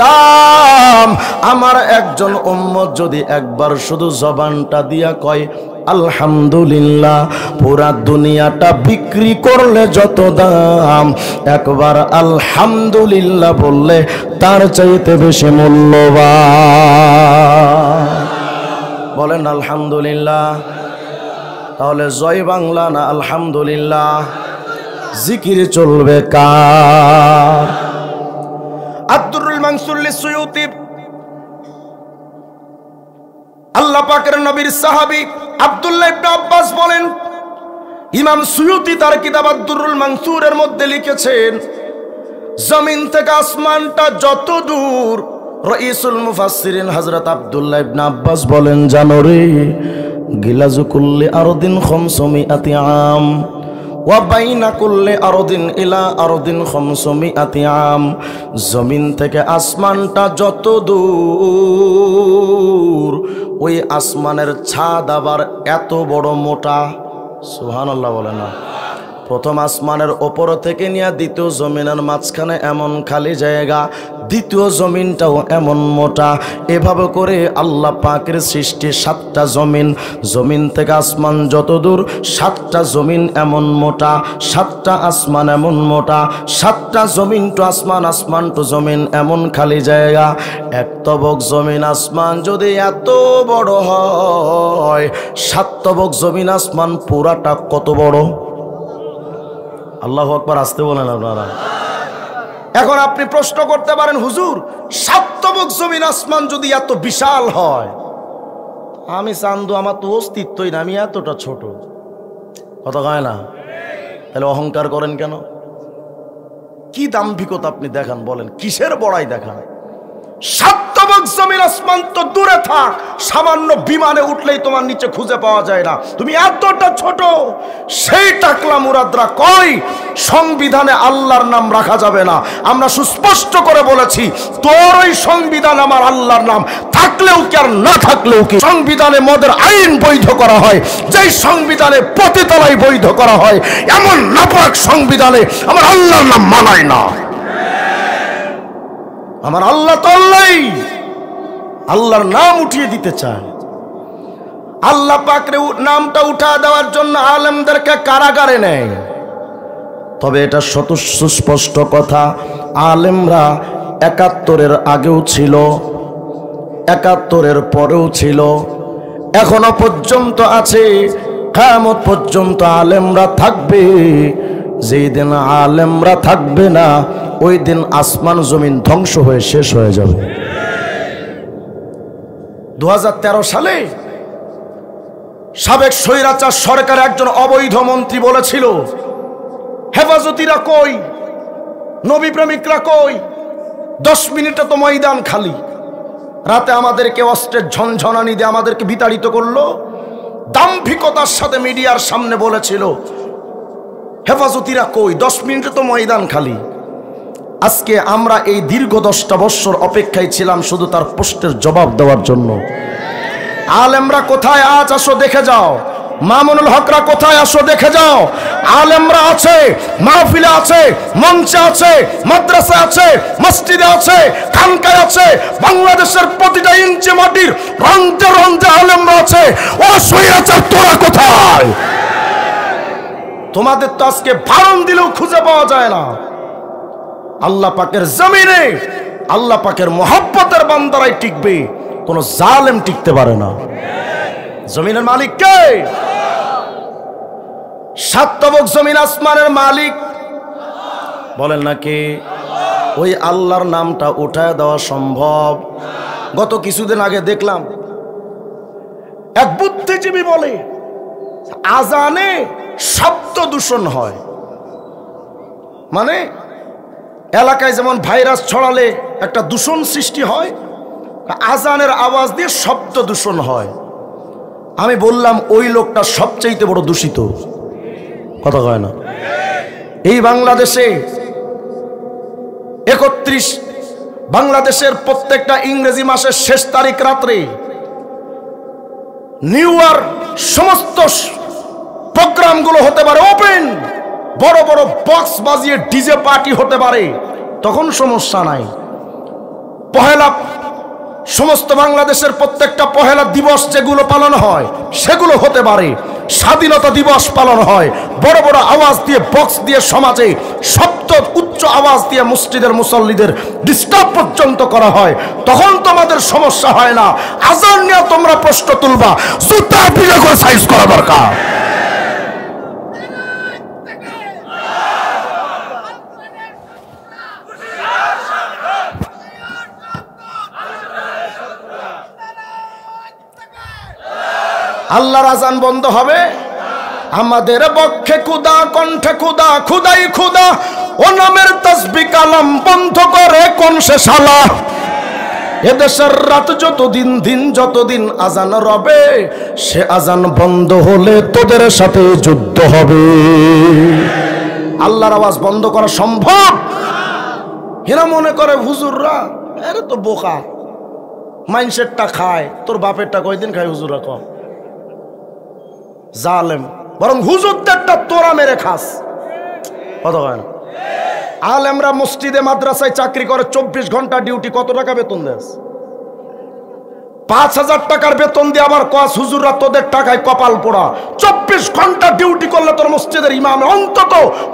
দাম, আমার একজন উম্মত যদি একবার শুধু জবানটা দিয়া কয় আলহামদুলিল্লাহ, পুরা দুনিয়াটা বিক্রি করলে যত দাম, একবার আলহামদুলিল্লাহ বললে তার চাইতে বেশি মূল্যবান। বলেন আলহামদুলিল্লাহ। তাহলে জয় বাংলা না আলহামদুলিল্লাহ? জিকির চলবে কার? আব্দুরুল মানসুর লিসুয়ুতি, আল্লাহ পাকের নবীর সাহাবী আব্দুল্লাহ ইবনে আব্বাস বলেন, ইমাম সুয়ুতি তার কিতাব আদ-দুররুল মানসুরের মধ্যে লিখেছেন, জমিন থেকে আসমানটা যত দূর, রাইসুল মুফাসসিরিন হযরত আব্দুল্লাহ ইবনে আব্বাস বলেন, জানো রে, গিলাজু কুল্লি আরদিন 500 আম ওয়া বাইনা কুল্লি আরদিন ইলা আরদিন 500 আম। জমিন থেকে আসমানটা যত দূর, ওই আসমানের ছাদ আবার এত বড় মোটা। সুবহানাল্লাহ বলে না? প্রথম আসমানের ওপর থেকে নিয়ে দ্বিতীয় জমিনের মাঝখানে এমন খালি জায়গা, দ্বিতীয় জমিনটাও এমন মোটা। এভাবে করে আল্লাহ পাকের সৃষ্টি 7টা জমিন, জমিন থেকে আসমান যত দূর 7টা জমিন এমন মোটা, 7টা আসমান এমন মোটা, 7টা জমিন টু আসমান, আসমান টু জমিন এমন খালি জায়গা। এক তবক জমিন আসমান যদি এত বড় হয়, 7 তবক জমিন আসমান পুরাটা কত বড়? আল্লাহু আকবার, আসতে বলেন আপনারা। এখন আপনি প্রশ্ন করতে পারেন, হুজুর 7 তবক জমিন আসমান যদি এত বিশাল হয়, আমি চান্দু, আমার তো অস্তিত্বই না, আমি এতটা ছোট, কথা কয় না? তাহলে অহংকার করেন কেন? কি দাম্ভিকতা আপনি দেখান বলেন, কিসের বড়াই দেখান? সাতবক জমিন আসমান তো দূরে থাক, সামান্য বিমানে উঠলেই তোমার নিচে খুঁজে পাওয়া যায় না, তুমি এতটা ছোট। সেই টাকলা মুরাদরা কই সংবিধানে আল্লাহর নাম রাখা যাবে না। আমরা সুস্পষ্ট করে বলেছি, তোর ওই সংবিধান আমার আল্লাহর নাম থাকলেও কি আর না থাকলেও কি, সংবিধানে মদের আইন বৈধ করা হয়, যেই সংবিধানে পতিতালয় বৈধ করা হয়, এমন নাপাক সংবিধানে আমার আল্লাহর নাম মানায় না। আমার আল্লাহ তো আল্লাহই, আল্লাহর নাম উঠিয়ে দিতে চায়। আল্লাহ পাকের নামটা উঠা দেওয়ার জন্য আলেমদেরকে কারাগারে নেয়। তবে এটা সুস্পষ্ট কথা, আলেমরা ৭১-এর আগেও ছিল, ৭১-এর পরেও ছিল, এখনো পর্যন্ত আছে, কিয়ামত পর্যন্ত আলেমরা থাকবে। যেই দিন আলেমরা থাকবে না, ওই দিন আসমান জমিন ধ্বংস হয়ে শেষ হয়ে যাবে। ২০১৩ সালে সাবেক স্বৈরাচার সরকার একজন অবৈধ মন্ত্রী বলেছিল, হেফাজতিরা কই, নবী প্রেমিকরা কই, 10 মিনিটে তো ময়দান খালি। রাতে আমাদেরকে অস্ত্রের ঝনঝনানি দিয়ে আমাদেরকে বিতাড়িত করলো। দাম্ভিকতার সাথে মিডিয়ার সামনে বলেছিল, হেফাজতিরা কই, 10 মিনিটে তো ময়দান খালি। আজকে আমরা এই দীর্ঘ 10টা বছর অপেক্ষায় ছিলাম শুধু তার প্রশ্নের জবাব দেওয়ার জন্য। আলেমরা কোথায় আজ আসো দেখে যাও, মামুনুল হকরা কোথায় আসো দেখে যাও। আলেমরা আছে, মাহফিলে আছে, মঞ্চে আছে, মাদ্রাসা আছে, মসজিদে আছে, খানকায় আছে, বাংলাদেশের প্রতিটা ইঞ্চি মাটির রঞ্জে রঞ্জে আলেমরা আছে। ও স্বৈরাচার তোরা কোথায়? তোমাদের তো আজকে বারণ দিলেও খুঁজে পাওয়া যায় না। আল্লাহ পাকের জমিনে আল্লাহ পাকের মহব্বতের বান্দারাই টিকবে, কোন জালেম টিকতে পারে না। জমিনের মালিক কে? সাতবক জমিন আসমানের মালিক বলেন নাকি? ওই আল্লাহর নামটা উঠায় দেওয়া সম্ভব? গত কিছুদিন আগে দেখলাম এক বুদ্ধিজীবী বলে আজানে শব্দ দূষণ হয়, মানে এলাকায় যেমন ভাইরাস ছড়ালে একটা দূষণ সৃষ্টি হয়, আজানের আওয়াজ দিয়ে শব্দ দূষণ হয়। আমি বললাম ওই লোকটা সবচেয়ে বড় দূষিত, কথা কয় না? এই বাংলাদেশে ৩১ বাংলাদেশের প্রত্যেকটা ইংরেজি মাসের শেষ তারিখ রাত্রে নিউ ইয়ার সমস্ত প্রোগ্রামগুলো হতে পারে ওপেন, বড় বড় বক্স বাজিয়ে ডিজে পার্টি হতে পারে, তখন সমস্যা নাই। পহেলা সমস্ত বাংলাদেশের প্রত্যেকটা পহেলা দিবস যেগুলো পালন হয় সেগুলো হতে পারে, স্বাধীনতা দিবস পালন হয়, বড় বড় আওয়াজ দিয়ে বক্স দিয়ে সমাজে শব্দ উচ্চ আওয়াজ দিয়ে মসজিদের মুসল্লিদের ডিস্টার্ব পর্যন্ত করা হয়, তখন তোমাদের সমস্যা হয় না। আজান নিয়ে তোমরা প্রশ্ন তুলবা, জুতা পিড়ে করে সাইজ করা দরকার। আল্লাহর আজান বন্ধ হবে? আমাদের পক্ষে খুদা, কণ্ঠে খুদা, খুদাই খুদা, ও নামের তাসবিহ কালাম বন্ধ করে কোন সে শালা। এদেশের রাত যতদিন, দিন যতদিন আজান রবে, সে আজান বন্ধ হলে তোদের সাথে যুদ্ধ হবে। আল্লাহর আওয়াজ বন্ধ করা সম্ভব? এরা মনে করে হুজুররা আরে তো বোকা, মাইন্ডসেটটা খায়, তোর বাপেরটা কয়দিন খায় হুজুররা কম জালেম, বরং হুজুরদেরটা তোরা মেরে খাস, কথা হয় না? আলেমরা মসজিদে মাদ্রাসায় চাকরি করে, 24 ঘন্টা ডিউটি, কত টাকা বেতন দেস? 5,000 টাকার বেতন দিয়ে আবার কস হুজুররা তোদের টাকায় কপাল পোড়া। 24 ঘন্টা ডিউটি করলে তোর মসজিদের ইমামে অন্তত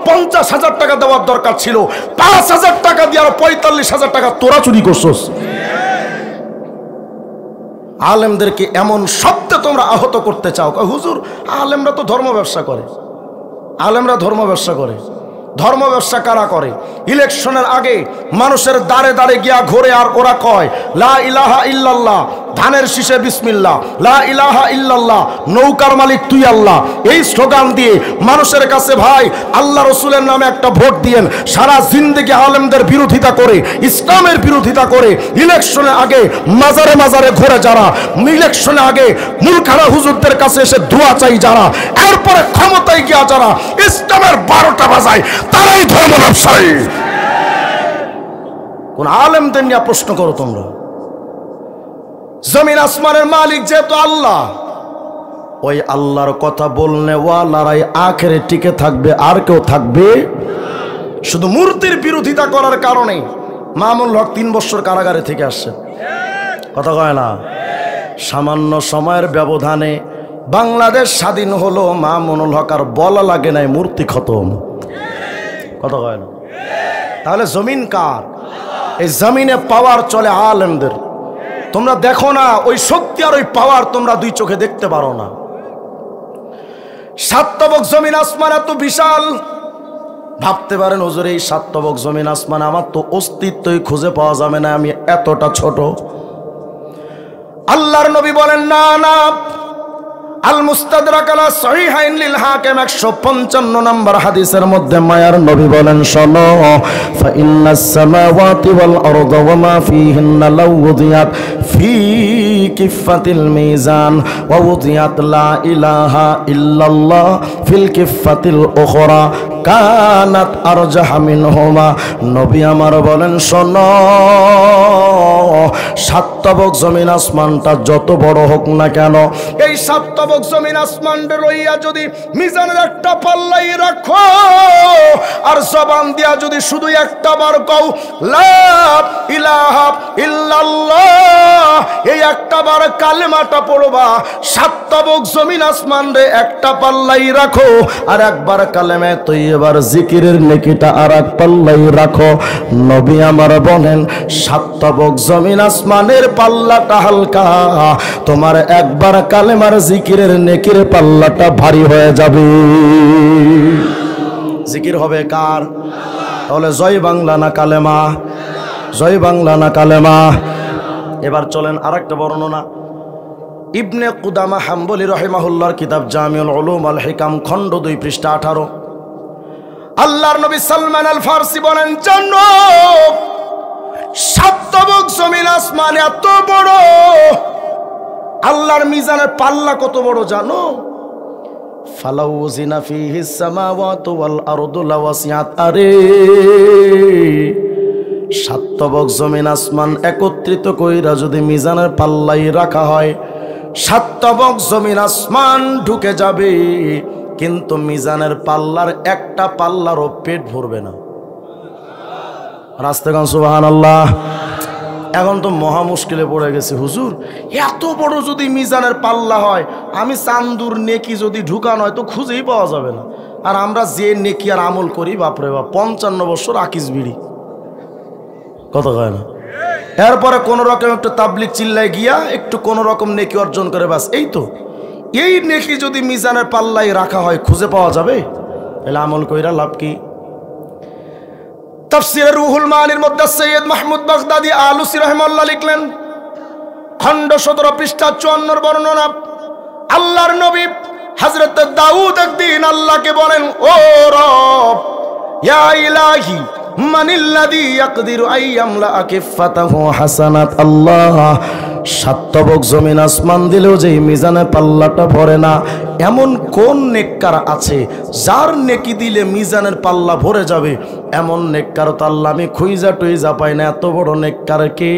50,000 টাকা দেওয়ার দরকার ছিল, 5,000 টাকা দিয়ে আরো 45,000 টাকা তোরা চুরি করছস। আলেমদেরকে এমন শব্দে তোমরা আহত করতে চাও, হুজুর আলেমরা তো ধর্ম ব্যবসা করে। আলেমরা ধর্ম ব্যবসা করে? ধর্ম ব্যবসা কারা করে? ইলেকশনের আগে মানুষের দাঁড়ে দাঁড়ে গিয়া ঘোরে আর ওরা কয় লা ইলাহা ইল্লাল্লাহ ধানের শীষে বিসমিল্লাহ, লা ইলাহা ইল্লাল্লাহ, নৌকার মালিক তুই আল্লাহ, এই স্লোগান দিয়ে মানুষের কাছে ভাই আল্লাহ রসুলের নামে একটা ভোট দিয়েন। সারা জিন্দেগি আলেমদের বিরোধিতা করে, ইসলামের বিরোধিতা করে, ইলেকশনে আগে মাজারে মাজারে ঘোরে যারা, ইলেকশনে আগে মুলখানা হুজুরদের কাছে এসে দোয়া চাই যারা, এরপরে ক্ষমতায় গিয়া যারা ইসলামের 12টা বাজায়, তারাই ধর্ম ব্যবসায়ী। কোন আলেমদের নিয়ে প্রশ্ন করো তোমরা? জমিন আসমানের মালিক যেহেতু আল্লাহ, ওই আল্লাহর কথা বলনে ওয়ালারাই আখেরে টিকে থাকবে, আর কেউ থাকবে। শুধু মূর্তির বিরোধিতা করার কারণে মামুনুল হক 3 বছর কারাগারে থেকে আসছে, কথা কয় না? সামান্য সময়ের ব্যবধানে বাংলাদেশ স্বাধীন হলো, মামুনুল হক আর বলা লাগে নাই, মূর্তি খতম, কথা কয় না? তাহলে জমিন কার? এই জমিনে পাওয়ার চলে আলেমদের। তোমরা দেখো না ওই শক্তি আর ওই পাওয়ার তোমরা 2 চোখে দেখতে পারো না। 7 তবক জমিন আসমান এত বিশাল, ভাবতে পারেন হুজুর এই 7 তবক জমিন আসমান আমার তো অস্তিত্বই খুঁজে পাওয়া যাবে না, আমি এতটা ছোট। আল্লাহর নবী বলেন না না, আল মুস্তাদরাক আলা সহিহাইন লিল হাকিম 155 নম্বর হাদিসের মধ্যে মায়ার নবী বলেন, শোনো, ফা ইন্নাস সামাওয়াতি ওয়াল আরদা ওয়া মা ফীহিন্না লাউ উদিয়াত ফি কিফাতিল মিজান ওয়া উদিয়াত লা ইলাহা ইল্লাল্লাহ ফিল কিফাতিল উখরা কানাত আরজাহা মিনহুমা। নবী আমার বলেন, শোনো, 7 তবক জমিন আসমানটা যত বড় হোক না কেন, এই 7 তবক জমিন আসমানটা লইয়া যদি মিজানের একটা পাল্লাই রাখো, আর জবান দিয়া যদি শুধু একটা বার কও লা ইলাহা ইল্লাল্লাহ, এই একটা বার কালেমাটা পড়বা, 7 তবক জমিন আসমান রে একটা পাল্লাই রাখো, আর একবার কালেমে তৈয়বার জিকিরের নেকিটা আর এক পাল্লাই রাখো। নবী আমার বলেন, 7 তবক জমিন আসমানের পাল্লাটা হালকা, তোমার একবার কালেমার জিকিরের নেকির পাল্লাটা ভারী হয়ে যাবে। জিকির হবে কার? তাহলে জয় বাংলা না কালেমা? জয় বাংলা না কালেমা? এবার চলেন আরেকটা বর্ণনা। ইবনে কুদামা হাম্বলি রহিমাহুল্লাহর কিতাব জামিউল উলুম আল হিকাম খণ্ড 2 পৃষ্ঠা 18, আল্লাহর নবী সালমান আল ফারসি বলেন, জানো 7 তবক জমিন আসমান এত বড়, আল্লাহর মিজানের পাল্লা কত বড় জানো? ফালাউ জিনা ফিহিস সামাওয়াতু ওয়াল আরদু লাওয়াসিআত। আরে 7 তবক জমিন আসমান একত্রিত কইরা যদি মিজানের পাল্লাই রাখা হয়, 7 তবক জমিন আসমান ঢুকে যাবে, কিন্তু মিজানের পাল্লার একটা পাল্লারও পেট ভরবে না। রাস্তাগান সুবহানাল্লাহ। এখন তো মহা মুশকিলে পড়ে গেছে, হুজুর এত বড় যদি মিজানের পাল্লা হয়, আমি চান্দুর নেকি যদি ঢুকানো হয় তো খুঁজেই পাওয়া যাবে না। আর আমরা যে নেকি আর আমল করি, বাপরে বাপ, 55 বছর আকিস বিড়ি, কথা কয় না? এরপরে কোনো রকম একটু তাবলিগ চিল্লায় গিয়া একটু কোনো রকম নেকি অর্জন করে, বাস এই তো। এই নেকি যদি মিজানের পাল্লাই রাখা হয় খুঁজে পাওয়া যাবে, তাহলে আমল কইরা লাভ কি? তাফসীরে রুহুল মানির মধ্যে সৈয়দ মাহমুদ বাগদাদি আলুসি রাহিমাহুল্লাহ লিখলেন, খণ্ড 17 পৃষ্ঠা 54 বর্ণনা, আল্লাহর নবী হযরত দাউদ একদিন আল্লাহকে বলেন, ও রব, ইয়া ইলাহি মানিল্লাযী ইয়াকদিরু আইয়ামলা কিফাতাহু হাসানাত। আল্লাহ, 7 তবক জমিন আসমান দিলেও যে মিজানে পাল্লাটা ভরে না, এমন কোন নেককার আছে যার নেকি দিলে মিজানের পাল্লা ভরে যাবে? এমন নেককার তো আল্লাহ আমি খুঁজা টুইজা পাই না। এত বড় নেককার কে?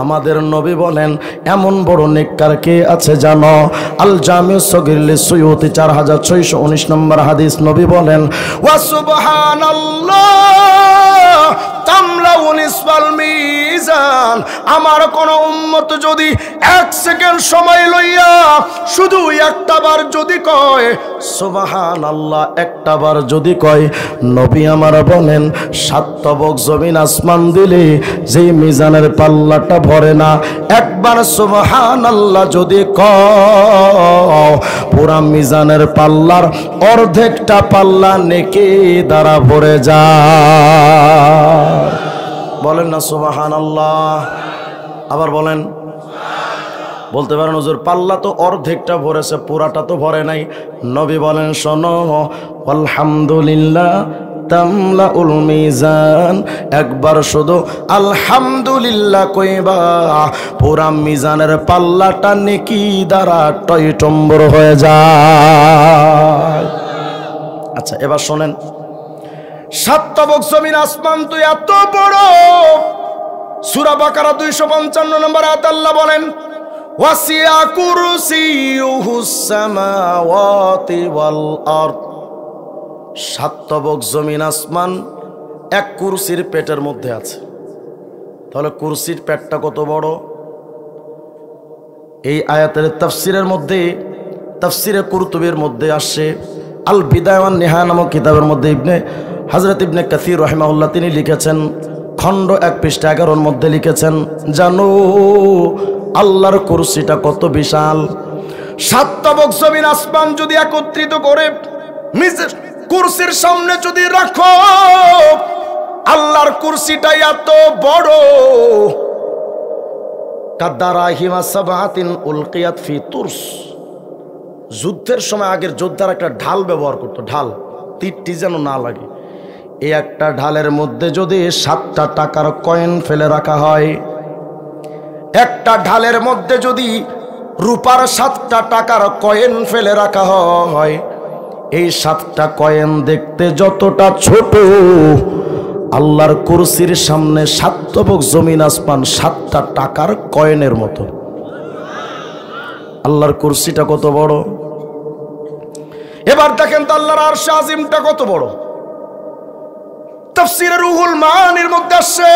আমাদের নবী বলেন, এমন বড় নেককার কে আছে জানো? আল জামিউ সগীর লিসুয়ুতি 4619 নম্বর হাদিস, নবী বলেন, ওয়া সুবহানাল্লাহ তামলাউ নিসফাল মিজান। আমার কোন উম্মত যদি 1 সেকেন্ড সময় লইয়া শুধু একটা বার যদি কয় সুবহানাল্লাহ, একটা বার যদি কয়, নবী আমার বলেন 7 তবক জমিন আসমান দিলে যেই মিজানের পাল্লাটা ভরে না, একবার সুবহানাল্লাহ যদি কও, পুরা মিজানের পাল্লার অর্ধেকটা পাল্লা নেকি দ্বারা ভরে যায়। বলেন না সুবহানাল্লাহ? আবার বলেন। বলতে পারেন হুজুর পাল্লা তো অর্ধেকটা ভরেছে, পুরাটা তো ভরে নাই। নবী বলেন শোনো, আলহামদুলিল্লাহ তামলাউল মিজান, একবার শুধু আলহামদুলিল্লাহ কইবা, পুরা মিজানের পাল্লাটা নেকি দ্বারা টইটম্বর হয়ে যায়। আচ্ছা এবার শোনেন, সাত তবক জমিন আসমান তো এত বড়। সূরা বাকারা 255 নম্বর আয়াত আল্লাহ বলেন, ওয়াসিয়া কুরসিয়ুহুস সামাওয়াতি ওয়াল আরদ। সাত তবক জমিন আসমান এক কুরসির পেটের মধ্যে আছে। তাহলে কুরসির পেটটা কত বড়? এই আয়াতের তাফসিরের মধ্যে, তাফসিরে কুরতুবির মধ্যে আসছে, আল বিদায়া ওয়ান নিহায়া নামক কিতাবের মধ্যে হযরত ইবনে কাসির রাহিমাহুল্লাহ তিনি লিখেছেন, খণ্ড 1 পৃষ্ঠা 11 মধ্যে লিখেছেন, জানো আল্লাহর কুরসিটা কত বিশাল। সাত তবক জমিন আসমান যদি একত্রিত করে নিজের কুরসির সামনে যদি রাখো, আল্লাহর কুরসিটা এত বড়, কাদারাহিমা সাবাতিন উলকিয়াত ফি তুরস। যুদ্ধের সময় আগের যোদ্ধারা একটা ঢাল ব্যবহার করতো, ঢাল, তীরটি যেন না লাগে। এই একটা ঢালের মধ্যে যদি 7টা টাকার কয়েন ফেলে রাখা হয়, একটা ঢালের মধ্যে যদি রূপার 7টা টাকার কয়েন ফেলে রাখা হয়, এই 7টা কয়েন দেখতে যতটা ছোট, আল্লাহর কুরসির সামনে সাত তবক জমিন আসমান 7টা টাকার কয়েনের মতো। আল্লাহর কুরসিটা কত বড়। এবার দেখেন তো আল্লাহর আরশ আজিমটা কত বড়। তাফসীরে রুহুল মাআনির মধ্যে আসছে,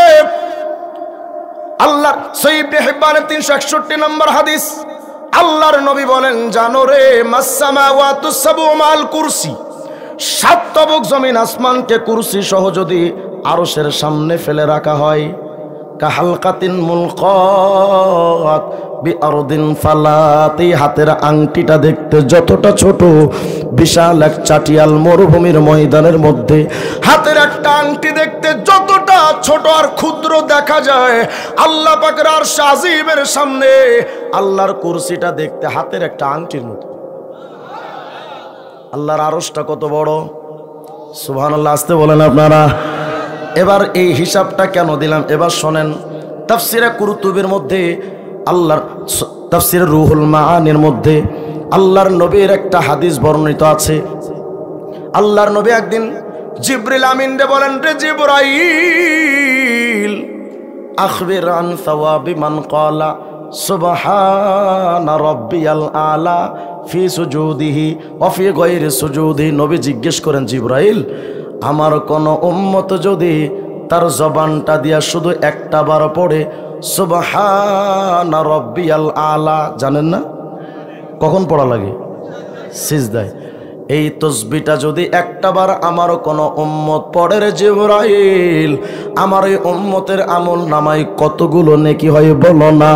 আল্লাহ সহিহ ইবনে হিব্বানের 361 নম্বর হাদিস, আল্লাহর নবী বলেন, জানো রে মাসসামাওয়াতুস সাবউ মাল কুরসি, সাত তবক জমিন আসমানকে কুরসি সহ যদি আরশের সামনে ফেলে রাখা হয়, কাহালকাতিন মুলকাত বিআরদিন ফালাত, এই হাতের আংটিটা দেখতে যতটা ছোট, বিশাল এক চাটিয়াল মরুভূমির ময়দানের মধ্যে হাতের একটা আংটি দেখতে যতটা ছোট আর ক্ষুদ্র দেখা যায়, আল্লাহ পাকের আরশ আজিমের সামনে আল্লাহর কুরসিটা দেখতে হাতের একটা আংটির মতো। আল্লাহর আরশটা কত বড়, সুবহানাল্লাহ। আসতে বলেন আপনারা। এবার এই হিসাবটা কেন দিলাম এবার শোনেন। তাফসিরে কুরতুবির মধ্যে, আল্লাহর তাফসিরে রুহুল মাআনির মধ্যে আল্লাহর নবীর একটা হাদিস বর্ণিত আছে। আল্লাহর নবী একদিন জিবরিল আমিন রে বলেন, রে জিবরাইল আখবির আন সাওয়াবি মান ক্বালা সুবহানা রাব্বিয়াল আলা ফি সুজুদিহি ওয়া ফি গায়রি সুজুদিহি। নবী জিজ্ঞেস করেন, জিবরাইল আমার কোন উম্মত যদি তার জবানটা দিয়া শুধু একটা বার পড়ে সুবহানা রাব্বিয়াল আলা, জানেন না কখন পড়া লাগে? সিজদায়। এই তসবিহটা যদি একটা বার আমার কোন উম্মত পড়ে রে জিবরাইল, আমার এই উম্মতের আমল নামায় কতগুলো নেকি হয় বলো না।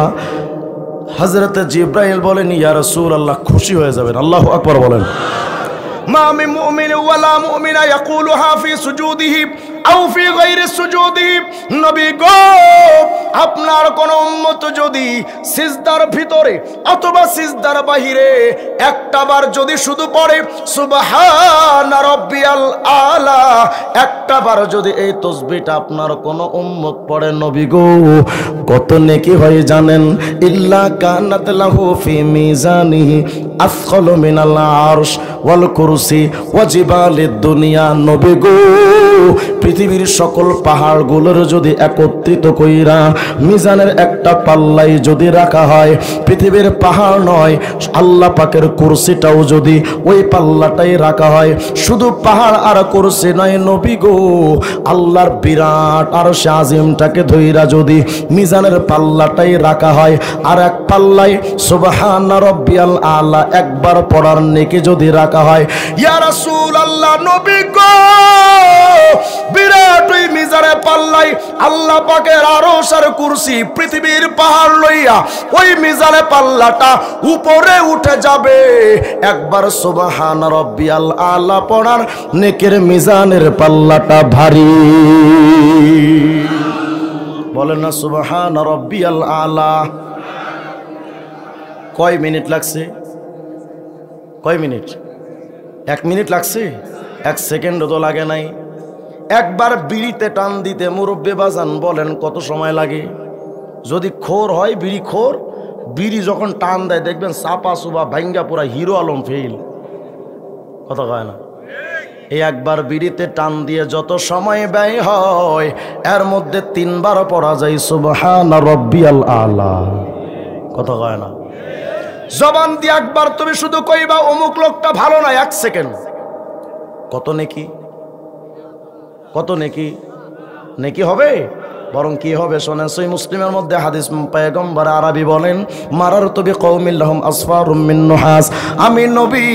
হযরত জিবরাইল বলেন, ইয়া রাসূলুল্লাহ, খুশি হয়ে যাবেন। আল্লাহু আকবার বলেন। মা মিন মুমিন ওয়ালা মুমিনা ইয়াকুলুহা ফি সুজুদিহি আও ফি গায়রি সুজুদিহি। নবী গো, আপনার কোন উম্মত যদি সিজদার ভিতরে অথবা সিজদার বাহিরে একটা বার যদি শুধু পড়ে সুবহানা রাব্বিয়াল আলা, একটা বার যদি এই তাসবিহটা আপনার কোন উম্মত পড়ে, নবী গো কত নেকি হয় জানেন? ইল্লা কানাত লাহু ফি মিজানিহি আসকালু মিনাল আরশ ওয়াল কুরসি ওয়া জিবালিদ দুনিয়া। নবী গো, পৃথিবীর সকল পাহাড়গুলোর যদি একত্রিত কইরা মিজানের একটা পাল্লাই যদি রাখা হয়, পৃথিবীর পাহাড় নয়, আল্লাহ পাকের কুরসিটাও যদি ওই পাল্লাটাই রাখা হয়, শুধু পাহাড় আর কুরসি নয়, নবী গো আল্লাহর বিরাট আরশ আজিমটাকে ধইরা যদি মিজানের পাল্লাটাই রাখা হয়, আর এক পাল্লাই সুবহানা রাব্বিয়াল আলা একবার পড়ার নেকি যদি রাখা হয়, ইয়া রাসূলুল্লাহ, নবী গো বিরাট ওই মিজানের পাল্লাই আল্লাহ পাকের আরশ আর কুরসি পৃথিবীর পাহাড় লইয়া ওই মিজানের পাল্লাটা উপরে উঠে যাবে। একবার সুবহানা রাব্বিয়াল আলা পড়ার নেকের মিজানের পাল্লাটা ভারী। বলেন না সুবহানা রাব্বিয়াল আলা। কয় মিনিট লাগছে? কয় মিনিট? 1 মিনিট লাগছে? 1 সেকেন্ডও তো লাগে নাই। একবার বিড়িতে টান দিতে মুরব্বি বাজান বলেন কত সময় লাগে? যদি খোর হয় বিড়ি খোর, বিড়ি যখন টান দেয় দেখবেন চাপা চুপা ভাঙ্গা পুরা হিরো আলম ফেল। কথা কয় না? এই একবার বিড়িতে টান দিয়ে যত সময় ব্যয় হয় এর মধ্যে 3 বার পড়া যায় সুবহান রাব্বিয়াল আলা। কথা কয় না? জবান দিয়ে একবার তুমি শুধু কইবা অমুক লোকটা ভালো না, 1 সেকেন্ড কত নেকি? কত নেকি? নেকি হবে? বরং কি হবে শোনেন, সহিহ মুসলিমের মধ্যে হাদিস, পয়গম্বর আরবি বলেন মারারতু বিকওমিন লাহুম আসফারুম মিন নুহাস, আমি নবী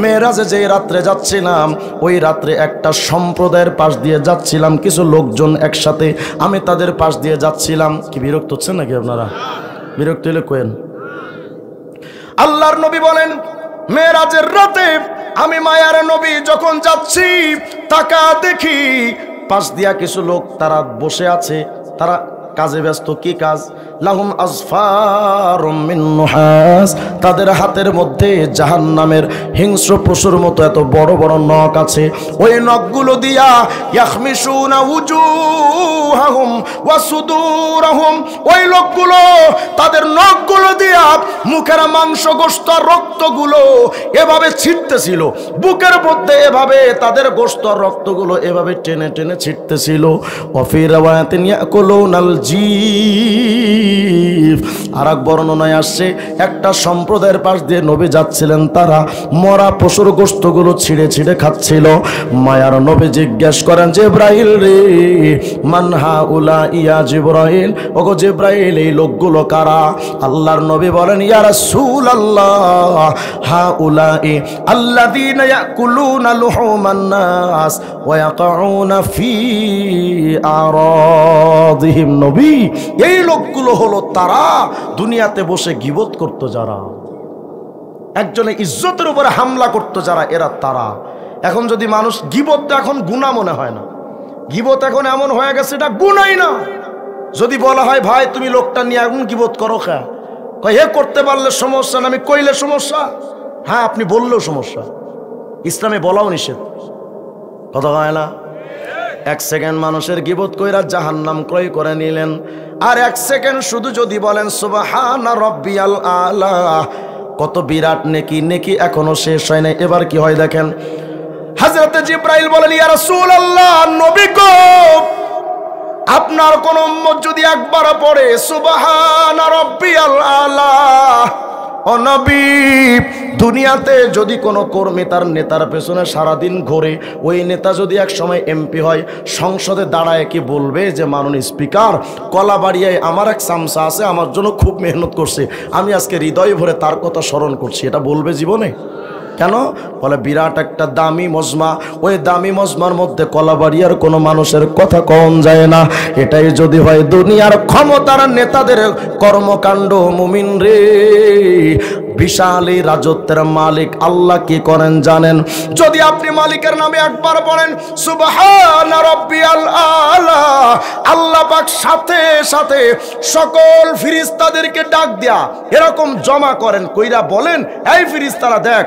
মেরাজে যে রাত্রে যাচ্ছিলাম ওই রাত্রে একটা সম্প্রদায়ের পাশ দিয়ে যাচ্ছিলাম, কিছু লোকজন একসাথে, আমি তাদের পাশ দিয়ে যাচ্ছিলাম। কি বিরক্ত হচ্ছেন নাকি আপনারা? বিরক্ত হলে কোয়েন। আল্লাহর নবী বলেন মেরাজের রাতে আমি মায়ার নবী যখন যাচ্ছি তাকা দেখি পাশ দিয়া কিছু লোক তারা বসে আছে, তারা কাজে ব্যস্ত। কি কাজ? লাহুম আসফারুম মিন নুহাস, তাদের হাতের মধ্যে জাহান্নামের হিংস্র পশুর মতো এত বড় বড় নখ আছে। ওই নখগুলো দিয়া ইয়াখমিশুনা উজুহাহুম ওয়া সুদুরহুম, ওই লোকগুলো তাদের নখগুলো দিয়া মুখের মাংস গোশত রক্তগুলো এভাবে ছিটতেছিল, বুকের মধ্যে এভাবে তাদের গোশত রক্তগুলো এভাবে টেনে টেনে ছিটতেছিল। ওয়া ফি রাওয়ায়াতিন ইয়াকুলুনাল জিফ, আর এক বর্ণনায় আসছে একটা সম্প্রদায়ের পাশ দিয়ে নবী যাচ্ছিলেন, তারা মরা পশুর গোশতগুলো ছিঁড়ে ছিঁড়ে খাচ্ছিল। মায়ার নবী জিজ্ঞেস করেন জিবরাইল রে, মান হাউলা ইয়া জিবরাইল, ওগো জিবরাইল এই লোকগুলো কারা? আল্লাহর নবী বলেন ইয়া রাসূলুল্লাহ হাউলাই আল্লাযীনা ইয়াকুলুনা লুহুমান নাস ওয়া ইয়াকাউনা ফি আরাদিহিম, নবী এই লোকগুলো হলো তারা দুনিয়াতে বসে গীবত করত, যারা একজনের ইজ্জতের উপরে হামলা করত, যারা এরা তারা। এখন যদি মানুষ গীবত এখন গুনাহ মনে হয় না, গীবত এখন এমন হয়ে গেছে এটা গুনাহই না। যদি বলা হয় ভাই তুমি লোকটা নিয়ে এখন গীবত করো, খা কয় হে করতে পারলে সমস্যা না, আমি কইলে সমস্যা? হ্যাঁ আপনি বললেও সমস্যা, ইসলামে বলাও নিষেধ। কথা হয় না? 1 সেকেন্ড মানুষের গীবত কইরা জাহান্নাম ক্রয় করে নিলেন, আর 1 সেকেন্ড শুধু যদি বলেন সুবহান রাব্বিয়াল আলা, কত বিরাট নেকি। নেকি এখনো শেষ হয় নাই। এবার কি হয় দেখেন, হযরত জিবরাইল বলেন ইয়া রাসূলুল্লাহ, নবী গো আপনার কোন উম্মত যদি একবার পড়ে সুবহান রাব্বিয়াল আলা, ও নবী দুনিয়াতে যদি কোনো কর্মী তার নেতার পেছনে সারাদিন ঘোরে, ওই নেতা যদি এক সময় এমপি হয়, সংসদে দাঁড়ায় কি বলবে যে মাননীয় স্পিকার কলাবাড়িয়ায় আমার এক চামচা আছে, আমার জন্য খুব মেহনত করছে, আমি আজকে হৃদয় ভরে তার কথা স্মরণ করছি, এটা বলবে জীবনে? কেন? বলে বিরাট একটা দামি মজমা, ওই দামি মজমার মধ্যে কলাবাড়িয়ার কোনো মানুষের কথা কম যায় না। এটাই যদি হয় দুনিয়ার ক্ষমতার নেতাদের কর্মকাণ্ড, মুমিন রে বিশাল এই রাজত্বের মালিক আল্লাহ কি করেন জানেন? যদি আপনি মালিকের নামে একবার বলেন সুবহান রাব্বিয়াল আলা, আল্লাহ পাক সাথে সাথে সকল ফেরেশতাদেরকে ডাক দেয়া এরকম জমা করেন, কইরা বলেন এই ফেরেশতারা দেখ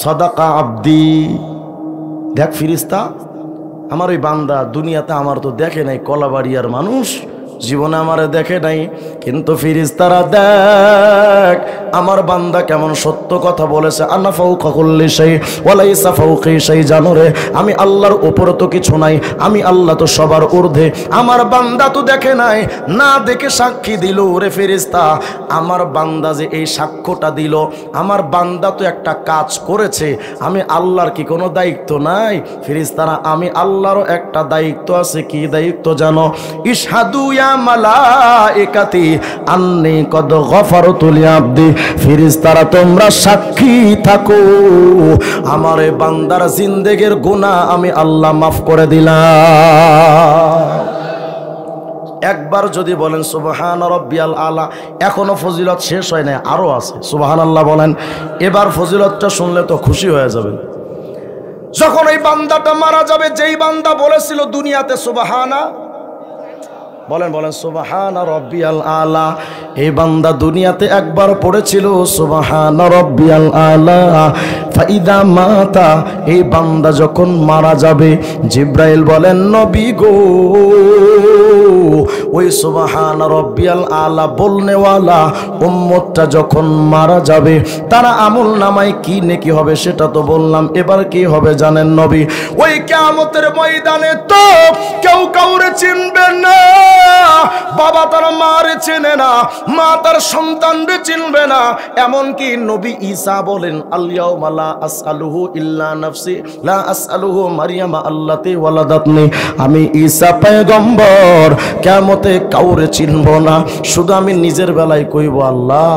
সাদাকা আব্দি, দেখ ফেরেশতা আমার ওই বান্দা দুনিয়াতে আমার তো দেখে নাই, কলাবাড়িয়ার মানুষ জীবনে আমারে দেখে নাই, কিন্তু ফেরেশতারা দেখ আমার বান্দা কেমন সত্য কথা বলেছে। আনা ফাওকা কুল্লি শাই ওয়া লাইসা ফাওকি শাই, জানো রে আমি আল্লাহর উপরে তো কিছু নাই, আমি আল্লাহ তো সবার ঊর্ধ্বে। আমার বান্দা তো দেখে নাই, না দেখে সাক্ষী দিল রে ফেরেশতা, আমার বান্দা যে এই সাক্ষ্যটা দিল, আমার বান্দা তো একটা কাজ করেছে, আমি আল্লাহর কি কোনো দায়িত্ব নাই? ফেরেশতারা আমি আল্লাহরও একটা দায়িত্ব আছে। কি দায়িত্ব জানো? ইশহাদু ইয়া মালাইকাতি আন্নী কদ গফারতু লিআবদি, ফেরেশতারা তোমরা সাক্ষী থাকো আমার এই বান্দার জিন্দেগীর গুনাহ আমি আল্লাহ মাফ করে দিলাম। একবার যদি বলেন সুবহান রাব্বিয়াল আলা, এখনো ফজিলত শেষ হয় না, আরো আছে। সুবহানাল্লাহ বলেন, এবার ফজিলতটা শুনলে তো খুশি হয়ে যাবেন। যখন এই বান্দাটা মারা যাবে, যেই বান্দা বলেছিল দুনিয়াতে সুবহানা, বলেন বলেন সুবহানা রাব্বিয়াল আলা। এই বান্দা দুনিয়াতে একবার পড়েছিল সুবহানা রাব্বিয়াল আলা। ফাইদা মাতা, এই বান্দা যখন মারা যাবে, জিব্রাইল বলেন নবী গো, ওই সুবহানা রাব্বিয়াল আলা বলনেওয়ালা উম্মতটা যখন মারা যাবে, তারা আমল নামায় কি নেকি হবে সেটা তো বললাম, এবার কি হবে জানেন নবী? ওই কিয়ামতের ময়দানে তো কেউ কাউরে চিনবে না। বাবা তার মারে চেনে না, মা তার সন্তানরে চিনবে না। এমনকি নবী ঈসা বলেন আল-ইয়াউমা লা আসআলুহু ইল্লা নাফসি লা আসআলুহু মারইয়ামা আল্লাতী ওয়ালাদাতনি। আমি ঈসা পয়গম্বর কিয়ামতে কাউরে চিনব না, শুধু আমি নিজের বেলায় কইব আল্লাহ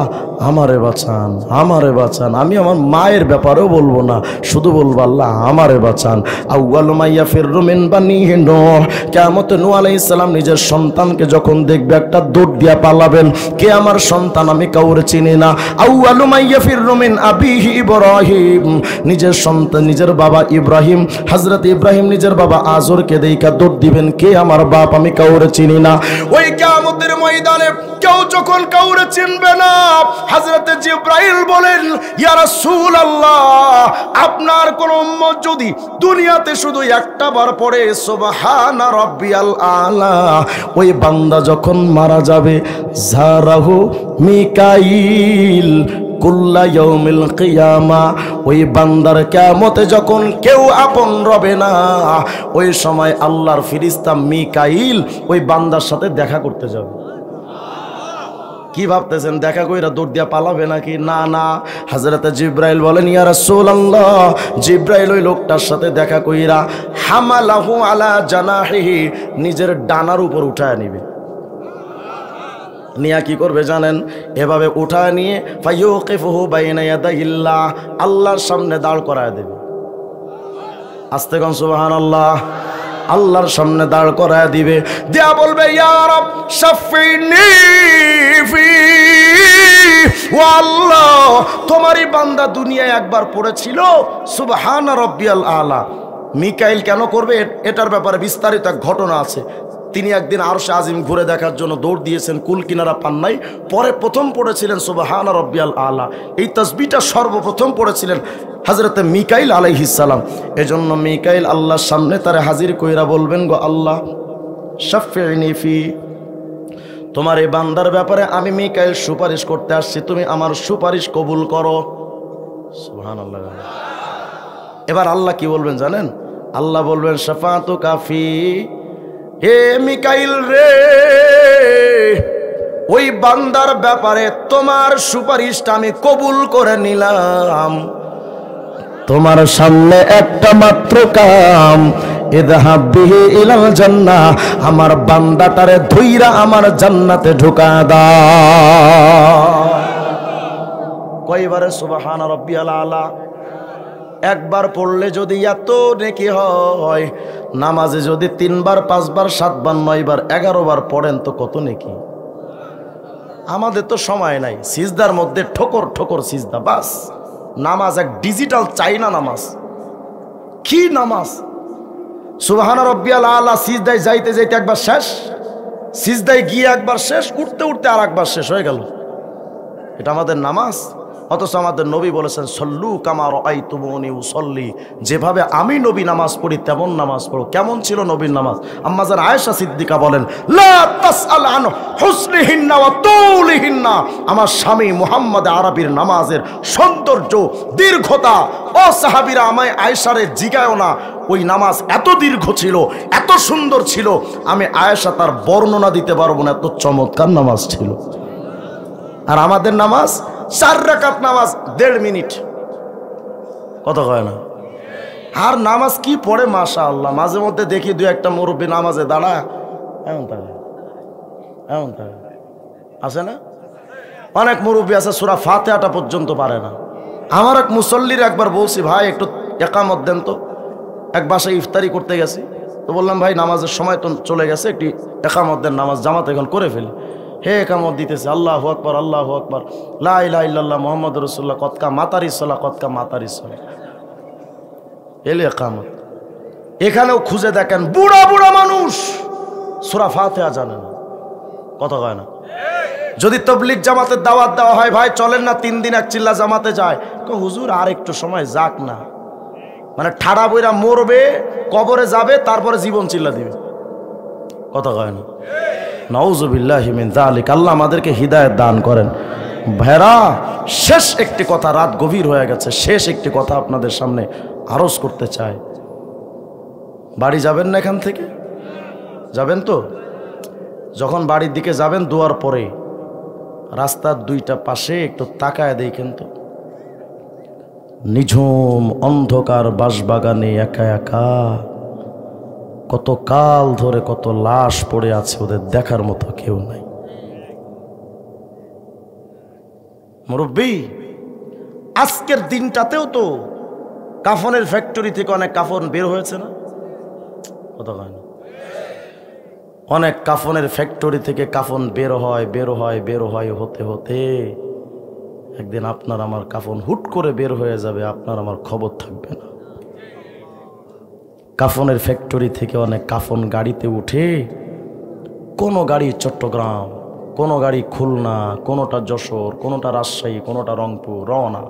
আমারে বাঁচান, আমারে বাঁচান। আমি আমার মায়ের ব্যাপারেও বলবো না, শুধু বলবো আল্লাহ আমারে বাঁচান। আউয়ালু মা ইয়াফিররু মিন বানিহি নূহ, কিয়ামতে নূহ আলাইহিস সালাম নিজের সন্তানকে যখন দেখবে একটা দৌড় দিয়া পালাবেন, কে আমার সন্তান, আমি কাউরে চিনি না। আউয়ালু মা ইয়াফিররু মিন আবিহি ইব্রাহিম, নিজের সন্তান নিজের বাবা ইব্রাহিম, হযরত ইব্রাহিম নিজের বাবা আজরকে দেইখা দৌড় দিবেন, কে আমার বাপ, আমি কাউরে চিনি না। ওই কিয়ামতের ময়দানে কেউ যখন কাউরে চিনবে না, হযরত জিবরাইল বলেন ইয়া রাসূলুল্লাহ, আপনার কোন উম্মত যদি দুনিয়াতে শুধু একটা বার পড়ে সুবহানা রাব্বিয়াল আলা, ওই বান্দা যখন মারা যাবে, জারাহু মিকাইল কুল্লা ইয়াউমিল কিয়ামা, ওই বান্দার কিয়ামতে যখন কেউ আপন রবে না, ওই সময় আল্লাহর ফেরেশতা মিকাইল ওই বান্দার সাথে দেখা করতে যাবে। কি ভাবতেছেন দেখা কইরা দৌড় দিয়া পালাবে নাকি? না না, হযরত জিবরাইল বলেন ইয়া রাসূলুল্লাহ, জিবরাইল ওই লোকটার সাথে দেখা কইরা হামালাহু আলা জানাহিহি, নিজের ডানার উপর উঠায় নিবে। নিয়া কি করবে জানেন? এভাবে উঠায় নিয়ে ফায়ুকিফুহু বাইনা ইয়াদাইল্লাহ, আল্লাহর সামনে দাঁড় করায় দেবে। আস্তে কোন সুবহানাল্লাহ। আল্লাহর সামনে দাঁড় করায় দিবে, দেয়া বলবে ইয়া রব শাফিনি ফি, ও আল্লাহ তোমারই বান্দা দুনিয়ায় একবার পড়েছিল সুবহানা রাব্বিয়াল আলা। মিকাইল কেন করবে এটার ব্যাপারে বিস্তারিত এক ঘটনা আছে। তিনি একদিন আরশে আজিম ঘুরে দেখার জন্য দৌড় দিয়েছেন, কুল কিনারা পান নাই, পরে প্রথম পড়েছিলেন সুবহানা রাব্বিয়াল আলা। এই তাসবিহটা সর্বপ্রথম পড়েছিলেন হযরত মিকাইল আলাইহিস সালাম। এজন্য মিকাইল আল্লাহর সামনে তারে হাজির কইরা বলবেন গো আল্লাহ শাফিনি ফি, তোমার এই বান্দার ব্যাপারে আমি মিকাইল সুপারিশ করতে আসছি, তুমি আমার সুপারিশ কবুল করো। সুবহানাল্লাহ। এবার আল্লাহ কি বলবেন জানেন? আল্লাহ বলবেন শাফাতু কাফি, হে মিকাইল রে, ওই বান্দার ব্যাপারে তোমার সুপারিশটা আমি কবুল করে নিলাম। তোমার সামনে একটা মাত্র কাম, ইযহাব বিহি ইলাল জান্নাহ, আমার বান্দাটারে ধইরা আমার জান্নাতে ঢুকা দাও। কয়বারে সুবহানা রাব্বিয়াল আলা? একবার পড়লে যদি এত নেকি হয়, নামাজে যদি 3 বার 5 বার 7 বার 9 বার 11 বার পড়েন তো কত নেকি। আমাদের তো সময় নাই, সিজদার মধ্যে ঠোকর ঠোকর সিজদা, বাস। নামাজ এক ডিজিটাল চাইনা নামাজ। কি নামাজ! সুবহানা রাব্বিয়াল আলা সিজদায় যাইতে যাইতে একবার শেষ, সিজদায় গিয়ে একবার শেষ, উঠতে উঠতে আর একবার শেষ হয়ে গেল। এটা আমাদের নামাজ? অথচ আমাদের নবী বলেছেন সল্লু কামা রাআইতুমুনি উসাল্লি, যেভাবে আমি নবী নামাজ পড়ি তেমন নামাজ পড়ো। কেমন ছিল নবীর নামাজ? আম্মা জান আয়েশা সিদ্দিকা বলেন লা তাসআল আন হুসনিহিন্না ওয়া তুলিহিন্না, আমার স্বামী মুহাম্মদ আরবির নামাজের সৌন্দর্য দীর্ঘতা ও সাহাবীরা আমায় আয়েশারে জিগায়ও না, ওই নামাজ এত দীর্ঘ ছিল, এত সুন্দর ছিল, আমি আয়েশা তার বর্ণনা দিতে পারবো না, এত চমৎকার নামাজ ছিল। আর আমাদের নামাজ 4 রাকাত নামাজ 1.5 মিনিট, কথা কয় না। আর নামাজ কি পড়ে মাশাআল্লাহ। মাঝে মধ্যে দেখি 2-1টা মুরব্বী নামাজে দাঁড়ায় এমন থাকে, এমন থাকে, আছে না? অনেক মুরব্বী আছে সূরা ফাতিহাটা পর্যন্ত পারে না। আমার এক মুসল্লির একবার বলছি ভাই একটু একামত দেন তো, এক বাসায় ইফতারি করতে গেছি, তো বললাম ভাই নামাজের সময় তো চলে গেছে, একটি একামত দেন, নামাজ জামাত এখন করে ফেলি। হে একামত দিতেছে, আল্লাহু আকবার আল্লাহু আকবার লা ইলাহা ইল্লাল্লাহ মুহাম্মাদুর রাসূলুল্লাহ কতকা মাতারিস সালাহ কতকা মাতারিস সালাহ, এলে একামত। এখানেও খুঁজে দেখেন বুড়া বুড়া মানুষ সূরা ফাতিহা জানে না। কথা কয় না? যদি তবলিগ জামাতের দাওয়াত দেওয়া হয়, ভাই চলেন না 3 দিন এক চিল্লা জামাতে যায়, হুজুর আর একটু সময় যাক না, মানে ঠাড়া বইরা মরবে, কবরে যাবে, তারপরে জীবন চিল্লা দিবে। কথা কয় না? নাউযুবিল্লাহি মিন যালিক। আল্লাহ আমাদেরকে হিদায়াত দান করেন। ভাইরা, শেষ একটি কথা, রাত গভীর হয়ে গেছে, শেষ একটি কথা আপনাদের সামনে আরজ করতে চাই। বাড়ি যাবেন না এখান থেকে? যাবেন তো? যখন বাড়ির দিকে যাবেন, দুয়ার পরে রাস্তার 2টা পাশে একটু তাকায় দেখেন তো, নিঝুম অন্ধকার বাঁশবাগানে একা একা কত কাল ধরে কত লাশ পড়ে আছে, ওদের দেখার মতো কেউ নাই। মুরব্বী, আজকের দিনটাতেও তো কাফনের ফ্যাক্টরি থেকে অনেক কাফন বের হয়েছে না? কথা কয় না? অনেক কাফনের ফ্যাক্টরি থেকে কাফন বের হয় হতে হতে একদিন আপনার আমার কাফন হুট করে বের হয়ে যাবে, আপনার আমার খবর থাকবে না। কাফনের ফ্যাক্টরি থেকে অনেক কাফন গাড়িতে উঠে, কোনো গাড়ি চট্টগ্রাম, কোনো গাড়ি খুলনা, কোনোটা যশোর, কোনোটা রাজশাহী, কোনোটা রংপুর রওনা।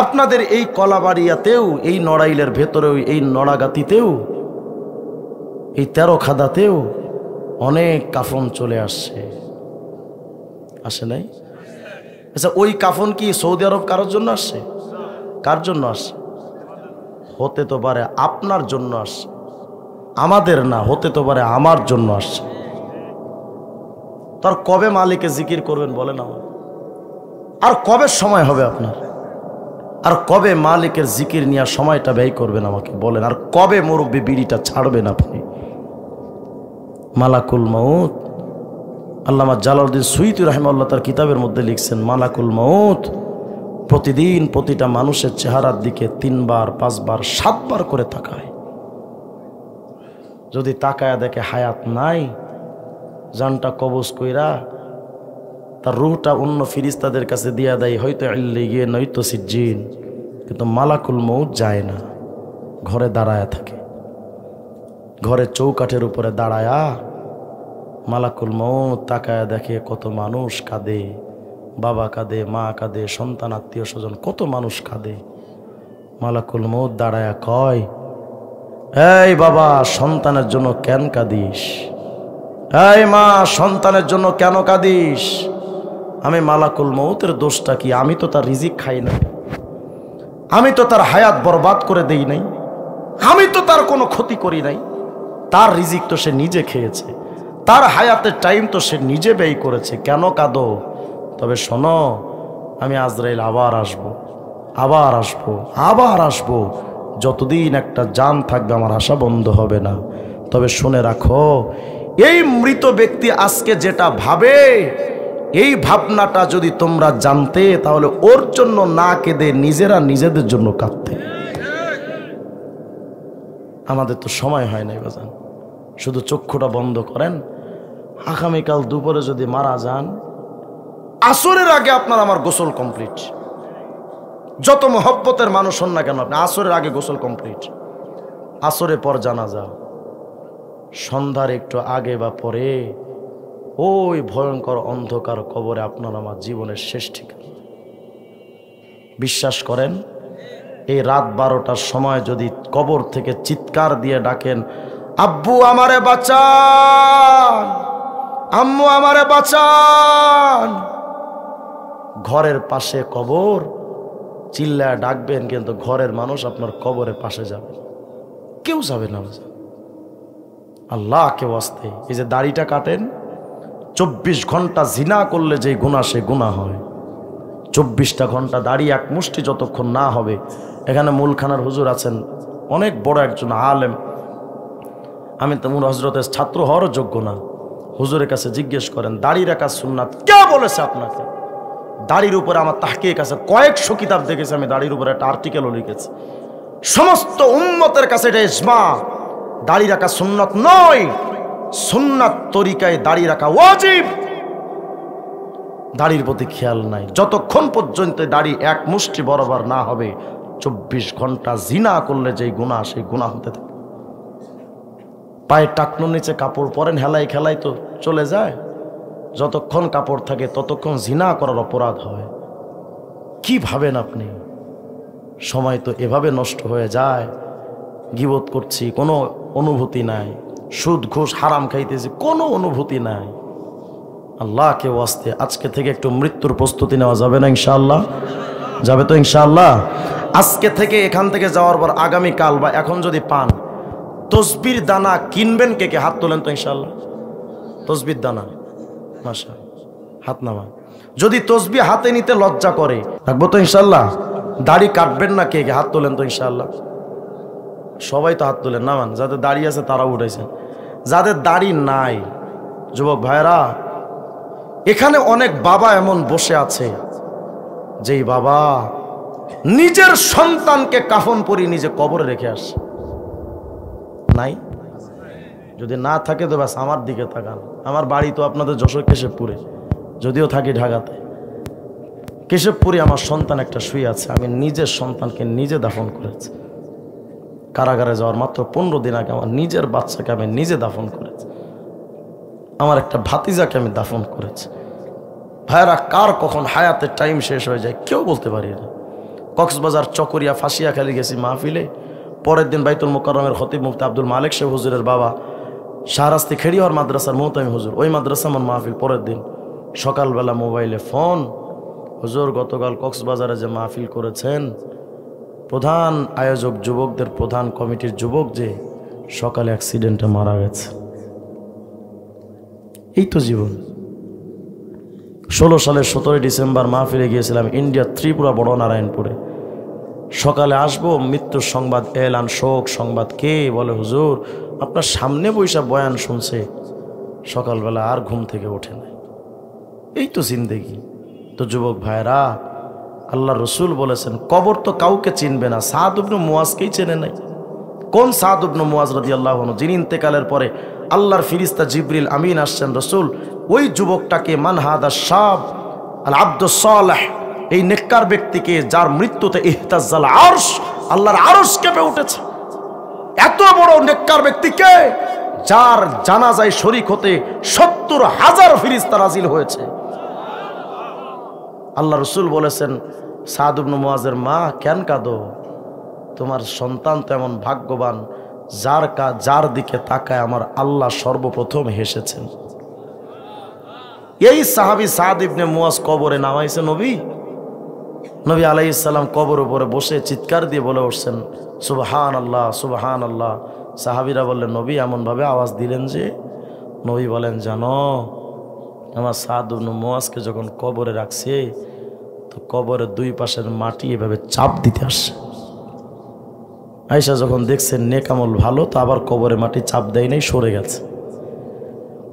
আপনাদের এই কলাবাড়িয়াতেও, এই নড়াইলের ভেতরেও, এই নড়াগাতিতেও, এই 13 খাদাতেও অনেক কাফন চলে আসছে, আসে নাই? আচ্ছা, ওই কাফন কি সৌদি আরব কারোর জন্য আসছে? কার জন্য আসছে? হতে তো পারে আপনার জন্য আসছে, আমাদের না, হতে তো পারে আমার জন্য আসছে। তার কবে মালিকে জিকির করবেন বলেন আমার? আর কবে সময় হবে আপনার? আর কবে মালিকের জিকির নিয়ে সময়টা ব্যয় করবেন আমাকে বলেন? আর কবে মুরব্বী বিড়িটা ছাড়বেন আপনি? মালাকুল মউত, আল্লামা জালালউদ্দিন সুয়ুতী রাহিমাহুল্লাহ তার কিতাবের মধ্যে লিখছেন, মালাকুল মউত প্রতিদিন প্রতিটা মানুষের চেহারার দিকে 3 বার 5 বার 7 বার করে তাকায়। যদি তাকায়া দেখে হায়াত নাই, জানটা কবজ কইরা তার রূহটা অন্য ফিরিস্তাদের কাছে দিয়া দেয়, হয়তো ইল্লিগিন, নয়তো সিজ্জিন, কিন্তু মালাকুল মউত যায় না, ঘরে দাঁড়ায়া থাকে। ঘরের চৌকাঠের উপরে দাঁড়ায়া মালাকুল মউত তাকায়া দেখে কত মানুষ কাঁদে, বাবা কাঁদে, মা কাঁদে, সন্তান, আত্মীয় স্বজন, কত মানুষ কাঁদে। মালাকুল মউত দাঁড়ায়া কয়, এই বাবা, সন্তানের জন্য কেন কাঁদিস? এই মা, সন্তানের জন্য কেন কাঁদিস? আমি মালাকুল মউতের দোষটা কি? আমি তো তার রিজিক খাই নাই, আমি তো তার হায়াত বরবাদ করে দেই নাই, আমি তো তার কোনো ক্ষতি করি নাই। তার রিজিক তো সে নিজে খেয়েছে, তার হায়াতের টাইম তো সে নিজে ব্যয় করেছে, কেন কাঁদো? তবে শোনো, আমি আজরাইল আবার আসবো, আবার আসবো, আবার আসবো, যতদিন একটা জান থাকবে আমার আশা বন্ধ হবে না। তবে শুনে রাখো, এই মৃত ব্যক্তি আজকে যেটা ভাবে, এই ভাবনাটা যদি তোমরা জানতে, তাহলে ওর জন্য না কেঁদে নিজেরা নিজেদের জন্য কাঁদতে। আমাদের তো সময় হয় নাই বাজান, শুধু চক্ষুটা বন্ধ করেন, আগামীকাল দুপুরে যদি মারা যান, আসরের আগে আপনার আমার গোসল কমপ্লিট। যত মহব্বতের মানুষ হন না কেন, আপনি আসরের আগে গোসল কমপ্লিট, আসরের পর জানাজা, সন্ধ্যার একটু আগে বা পরে ওই ভয়ঙ্কর অন্ধকার কবরে আপনার আমার জীবনের শেষ ঠিকানা। বিশ্বাস করেন, এই রাত 12টার সময় যদি কবর থেকে চিৎকার দিয়ে ডাকেন, আব্বু আমারে বাঁচান, আম্মু আমারে বাঁচান, ঘরের পাশে কবর, চিল্লায় ডাকবেন, কিন্তু ঘরের মানুষ আপনার কবরের পাশে যাবে, কেউ যাবে না। আল্লাহ কেউ আসতে, এই যে দাড়িটা কাটেন, 24 ঘন্টা জিনা করলে যে গুনাহ, সে গুনাহ হয়। 24টা ঘন্টা দাড়ি এক মুষ্টি যতক্ষণ না হবে। এখানে মূলখানার হুজুর আছেন, অনেক বড় একজন আলেম, আমি তেমন হজরতের ছাত্র হওয়ারও যোগ্য না। হুজুরের কাছে জিজ্ঞেস করেন, দাড়ি রাখা সুন্নাত কে বলেছে আপনাকে? দাড়ির উপরে আমার তাহকিক আছে, কয়েকশো কিতাব দেখেছি আমি, দাড়ির উপরে একটা আর্টিকেলও লিখেছি। সমস্ত উম্মতের কাছে এটা ইজমা, দাড়ি রাখা সুন্নাত নয়, সুন্নাত তরিকায় দাড়ি রাখা ওয়াজিব। দাড়ির প্রতি খেয়াল নাই, যতক্ষণ পর্যন্ত দাড়ি এক মুষ্টি বরাবর না হবে, 24 ঘন্টা জিনা করলে যেই গুনাহ, সেই গুনাহ হতে থাকে। পায়ে টাকনুর নিচে কাপড় পরেন, হেলাই খেলাই তো চলে যায়। যতক্ষণ কাপড় থাকে ততক্ষণ জিনা করার অপরাধ হয়। কি ভাবেন আপনি? সময় তো এভাবে নষ্ট হয়ে যায়। গীবত করছি, কোনো অনুভূতি নাই। সুদ ঘুষ হারাম খাইতেছি, কোনো অনুভূতি নাই। আল্লাহকে ওয়াস্তে আজকে থেকে একটু মৃত্যুর প্রস্তুতি নেওয়া যাবে না ইনশাআল্লাহ? যাবে তো ইনশাআল্লাহ? আজকে থেকে এখান থেকে যাওয়ার পর আগামীকাল বা এখন যদি পান, তসবির দানা কিনবেন কে কে? হাত তোলেন তো ইনশাআল্লাহ। তসবির দানা, মাশা, হাত নামা। যদি তসবি হাতে নিতে লজ্জা করে, রাখবো তো ইনশাআল্লাহ। দাড়ি কাটবেন না কে কে? হাত তোলেন তো ইনশাআল্লাহ। সবাই তো হাত তোলেন, নামান। যাদের দাড়ি আছে তারাও উঠেছেন। যাদের দাড়ি নাই, যুবক ভাইরা, এখানে অনেক বাবা এমন বসে আছে যেই বাবা নিজের সন্তানকে কাফন পরিয়ে নিজে কবরে রেখে আসে। নাই? যদি না থাকে তো ব্যাস আমার দিকে তাকান। আমার বাড়ি তো আপনাদের যশোর কেশবপুরে, যদিও থাকি ঢাকাতে। কেশবপুরে আমার সন্তান একটা শুয়ে আছে, আমি নিজের সন্তানকে নিজে দাফন করেছি। কারাগারে যাওয়ার মাত্র 15 দিন আগে আমার নিজের বাচ্চাকে আমি নিজে দাফন করেছি। আমার একটা ভাতিজাকে আমি দাফন করেছি। ভাইরা, কার কখন হায়াতের টাইম শেষ হয়ে যায় কেউ বলতে পারি না। কক্সবাজার, চকরিয়া, ফাঁসিয়াখালী গেছি মাহফিলে। পরের দিন বাইতুল মোকাররমের খতিব মুফতি আব্দুল মালিক সাহেব হুজুরের বাবা, শাহরাস্তি খেড়িয়ার মাদ্রাসার মোহতামি হুজুর, ওই মাদ্রাসা আমার মাহফিল। পরের দিন সকালবেলা মোবাইলে ফোন, হুজুর গতকাল কক্সবাজারে যে মাহফিল করেছেন, প্রধান আয়োজক যুবকদের প্রধান কমিটির যুবক যে সকালে অ্যাক্সিডেন্টে মারা গেছে। এই তো জীবন। 16 সালের 17 ডিসেম্বর মাহফিলে গিয়েছিলাম ইন্ডিয়া, ত্রিপুরা, বড় নারায়ণপুরে। সকালে আসবো, মৃত্যুর সংবাদ এলান, শোক সংবাদ। কে বলে, হুজুর আপনার সামনে বৈশা বয়ান শুনছে, সকালবেলা আর ঘুম থেকে ওঠে না। এই তো জিন্দেগি। তো যুবক ভাইরা, আল্লাহ রসুল বলেছেন কবর তো কাউকে চিনবে না। সাদ ইবনে মুয়াজকেই চেনে নাই। কোন সাদ ইবনে মুয়াজ রাদিয়াল্লাহু আনহু? যিনি ইন্তেকালের পরে আল্লাহর ফিরিস্তা জিবরিল আমিন আসছেন, রসুল ওই যুবকটাকে, মান হাদা শাব আল আব্দুস সালেহ, এই নেককার ব্যক্তিকে যার মৃত্যুতে ইহতাজ্জাল আরশ, আল্লাহর আরশ কেঁপে উঠেছে। এত বড় নেককার ব্যক্তিকে যার জানাজায় শরীক হতে 70,000 ফিরিস্তা নাজিল হয়েছে। আল্লাহ রসুল বলেছেন, সাদ ইবনে মুয়াজের মা, কেন কাঁদো? তোমার সন্তান তো এমন ভাগ্যবান যার দিকে তাকায় আমার আল্লাহ সর্বপ্রথম হেসেছেন। এই সাহাবী সাদ ইবনে মুয়াজ কবরে নামাইছে নবী আলাইহিস সালাম কবর উপরে বসে চিৎকার দিয়ে বলে উঠছেন, সুবহানাল্লাহ, সুবহানাল্লাহ। সাহাবীরা বললেন, নবী এমন ভাবে আওয়াজ দিলেন যে? নবী বলেন, জানো আমার সাদ ইবনে মুয়াজকে যখন কবরে রাখছে, তো কবরের দুই পাশের মাটি এভাবে চাপ দিতে আসছে। আয়েশা যখন দেখছেন নেক আমল ভালো, তো আবার কবরে মাটি চাপ দেয় নাই, সরে গেছে।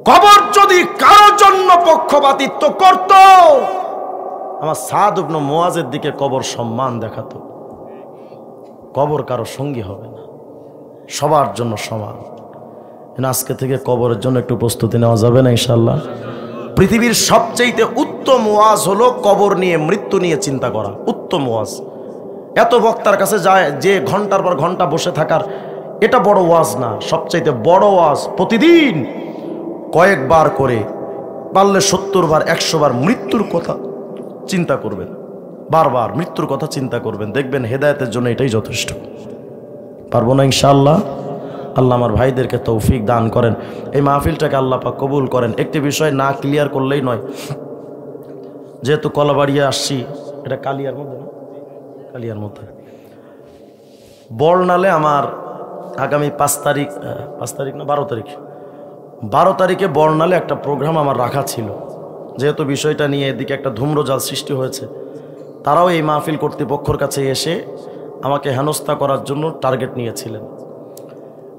কবর যদি কারোর জন্য পক্ষপাতিত্ব করত, আমার সাদ ইবনে মুয়াজের দিকে কবর সম্মান দেখাতো। কবর কারো সঙ্গী হবে না, সবার জন্য সমান। আজকে থেকে কবরের জন্য একটু প্রস্তুতি নেওয়া যাবে না ইনশাআল্লাহ? পৃথিবীর সবচেয়ে উত্তম ওয়াজ হলো কবর নিয়ে, মৃত্যু নিয়ে চিন্তা করা। উত্তম ওয়াজ। এত বক্তার কাছে যায় যে ঘন্টার পর ঘন্টা বসে থাকার, এটা বড় ওয়াজ না। সবচাইতে বড় ওয়াজ প্রতিদিন কয়েকবার করে, পারলে 70 বার, 100 বার মৃত্যুর কথা চিন্তা করবেন। বারবার মৃত্যুর কথা চিন্তা করবেন, দেখবেন হেদায়েতের জন্য এটাই যথেষ্ট। পারবো না ইনশাআল্লাহ? আল্লাহ আমার ভাইদেরকে তৌফিক দান করেন, এই মাহফিলটাকে আল্লাহ পাক কবুল করেন। একটি বিষয় না ক্লিয়ার করলেই নয়। যেহেতু কলাবাড়িয়া আসছি, এটা কালিয়ার মধ্যে না? কালিয়ার মধ্যে বর্ণালে আমার আগামী 5 তারিখ না 12 তারিখে বর্ণালে একটা প্রোগ্রাম আমার রাখা ছিল। যেহেতু বিষয়টা নিয়ে এদিকে একটা ধূম্রজাল সৃষ্টি হয়েছে, তারাও এই মাহফিল কর্তৃপক্ষের কাছে এসে আমাকে হেনস্থা করার জন্য টার্গেট নিয়েছিলেন।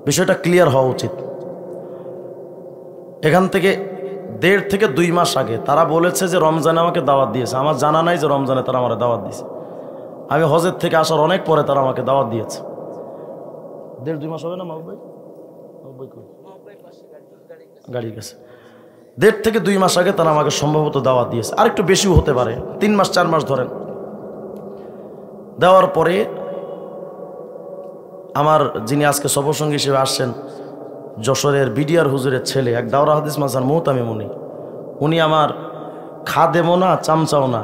বিষয়টা ক্লিয়ার হওয়া উচিত। এখান থেকে 1.5 থেকে 2 মাস আগে তারা বলেছে যে রমজানে আমাকে দাওয়াত দিয়েছে। আমার জানা নাই যে রমজানে তারা আমার দাওয়াত দিয়েছে। আমি হজের থেকে আসার অনেক পরে তারা আমাকে দাওয়াত দিয়েছে। 1.5-2 মাস হবে না মাহবুব ভাই? গাড়ির কাছে 1.5 থেকে 2 মাস আগে তারা আমাকে সম্ভবত দাওয়াত দিয়েছে। আর একটু বেশিও হতে পারে, 3 মাস 4 মাস ধরেন। দেওয়ার পরে আমার যিনি আজকে সফরসঙ্গী হিসেবে আসছেন, যশোরের বিডিআর হুজুরের ছেলে, এক দাওরা হাদিস মাসার মুহতামিম উনি আমার খাদেমও না, চামচাও না,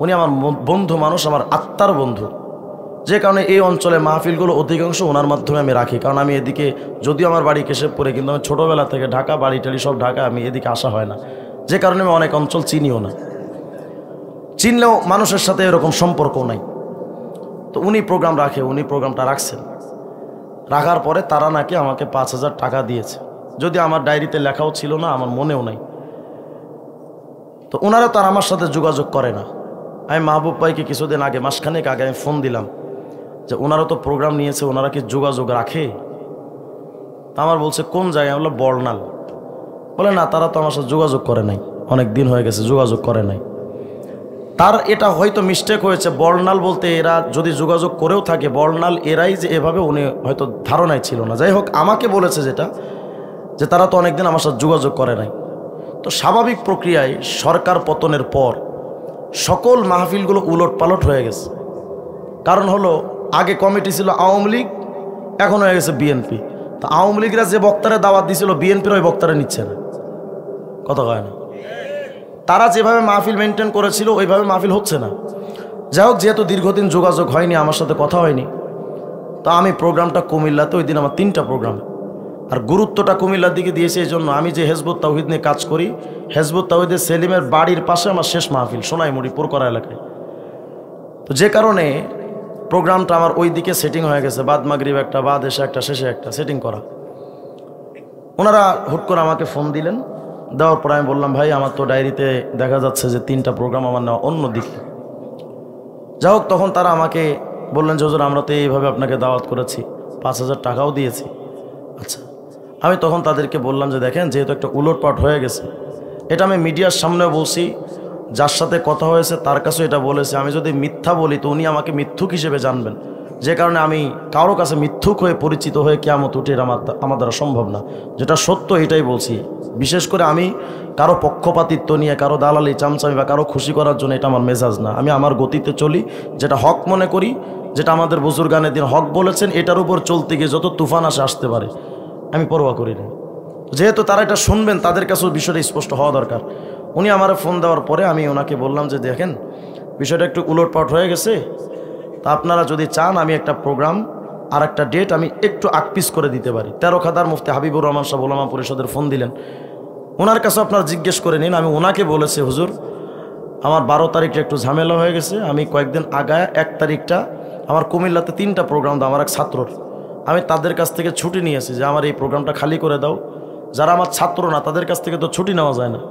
উনি আমার বন্ধু মানুষ, আমার আত্মার বন্ধু। যে কারণে এই অঞ্চলে মাহফিলগুলো অধিকাংশ ওনার মাধ্যমে আমি রাখি। কারণ আমি এদিকে যদিও আমার বাড়ি কেশবপুরে, কিন্তু আমি ছোটোবেলা থেকে ঢাকা, বাড়ি টাড়ি সব ঢাকা, আমি এদিকে আসা হয় না, যে কারণে আমি অনেক অঞ্চল চিনিও না, চিনলেও মানুষের সাথে এরকম সম্পর্ক নাই। তো উনি প্রোগ্রাম রাখে, উনি প্রোগ্রামটা রাখছেন, রাখার পরে তারা নাকি আমাকে 5,000 টাকা দিয়েছে, যদি আমার ডায়েরিতে লেখাও ছিল না, আমার মনেও নাই। তো ওনারা তার আমার সাথে যোগাযোগ করে না। আমি মাহবুব ভাইকে কিছুদিন আগে, মাসখানেক আগে আমি ফোন দিলাম যে ওনারা তো প্রোগ্রাম নিয়েছে, ওনারা কি যোগাযোগ রাখে? আমার বলছে কোন জায়গায়? বললো বর্ণাল। বলে না, তারা তো আমার সাথে যোগাযোগ করে নাই, অনেক দিন হয়ে গেছে যোগাযোগ করে নাই। তার এটা হয়তো মিস্টেক হয়েছে, বর্ণাল বলতে এরা যদি যোগাযোগ করেও থাকে, বর্ণাল এরাই যে এভাবে, উনি হয়তো ধারণায় ছিল না। যাই হোক, আমাকে বলেছে যেটা, যে তারা তো অনেকদিন আমার সাথে যোগাযোগ করে নাই। তো স্বাভাবিক প্রক্রিয়ায় সরকার পতনের পর সকল মাহফিলগুলো উলট পালট হয়ে গেছে। কারণ হলো, আগে কমিটি ছিল আওয়ামী লীগ, এখন হয়ে গেছে বিএনপি। তো আওয়ামী লীগরা যে বক্তারে দাওয়াত দিয়েছিল, বিএনপির ওই বক্তারা নিচ্ছে না, কথা কয় না। তারা যেভাবে মাহফিল মেনটেন করেছিল ওইভাবে মাহফিল হচ্ছে না। যাই হোক, যেহেতু দীর্ঘদিন যোগাযোগ হয়নি, আমার সাথে কথা হয়নি, তো আমি প্রোগ্রামটা কুমিল্লাতে, ওই দিন আমার 3টা প্রোগ্রাম, আর গুরুত্বটা কুমিল্লার দিকে দিয়েছে। এই জন্য আমি যে হেজবুত তাওহীদ নিয়ে কাজ করি, হেজবুত তাওহীদের সেলিমের বাড়ির পাশে আমার শেষ মাহফিল, সোনাইমুড়ি পুরকরা এলাকায়। তো যে কারণে প্রোগ্রামটা আমার ওই দিকে সেটিং হয়ে গেছে, বাদ মাগরিব একটা, বাদ এসে একটা, শেষে একটা, সেটিং করা। ওনারা হুট করে আমাকে ফোন দিলেন, দেওয়ার পর আমি বললাম, ভাই আমার তো ডায়েরিতে দেখা যাচ্ছে যে 3টা প্রোগ্রাম আমার নেওয়া অন্য দিকে। যাই হোক, তখন তারা আমাকে বললেন যে হুজুর, আমরা তো এইভাবে আপনাকে দাওয়াত করেছি, 5,000 টাকাও দিয়েছি। আচ্ছা, আমি তখন তাদেরকে বললাম যে দেখেন, যেহেতু একটা উলটপাট হয়ে গেছে, এটা আমি মিডিয়ার সামনেও বলছি, যার সাথে কথা হয়েছে তার কাছেও এটা বলেছে, আমি যদি মিথ্যা বলি তো উনি আমাকে মিথ্যুক হিসেবে জানবেন। যে কারণে আমি কারো কাছে মিথ্যুক হয়ে পরিচিত হয়ে কিয়ামত উঠে আমার দ্বারা সম্ভব না। যেটা সত্য এটাই বলছি। বিশেষ করে আমি কারো পক্ষপাতিত্ব নিয়ে, কারো দালালি, চামচামি বা কারো খুশি করার জন্য, এটা আমার মেজাজ না। আমি আমার গতিতে চলি, যেটা হক মনে করি, যেটা আমাদের বুজুর্গানের দিন হক বলেছেন, এটার উপর চলতে গিয়ে যত তুফান আসতে পারে আমি পরোয়া করি না। যেহেতু তারা এটা শুনবেন, তাদের কাছেও বিষয়টা স্পষ্ট হওয়া দরকার। উনি আমার ফোন দেওয়ার পরে আমি ওনাকে বললাম যে দেখেন, বিষয়টা একটু উলটপাট হয়ে গেছে, তা আপনারা যদি চান আমি একটা প্রোগ্রাম আর একটা ডেট আমি একটু আকপিস করে দিতে পারি। 13 খাদার মুফতি হাবিবুর রহমান সাহেব ওলামা পরিষদের ফোন দিলেন, ওনার কাছে আপনারা জিজ্ঞেস করে নিন। আমি ওনাকে বলেছি, হুজুর আমার 12 তারিখটা একটু ঝামেলা হয়ে গেছে, আমি কয়েকদিন আগায় 1 তারিখটা আমার কুমিল্লাতে 3টা প্রোগ্রাম দাও, আমার এক ছাত্রর, আমি তাদের কাছ থেকে ছুটি নিয়েছি যে আমার এই প্রোগ্রামটা খালি করে দাও। যারা আমার ছাত্র না তাদের কাছ থেকে তো ছুটি নেওয়া যায় না,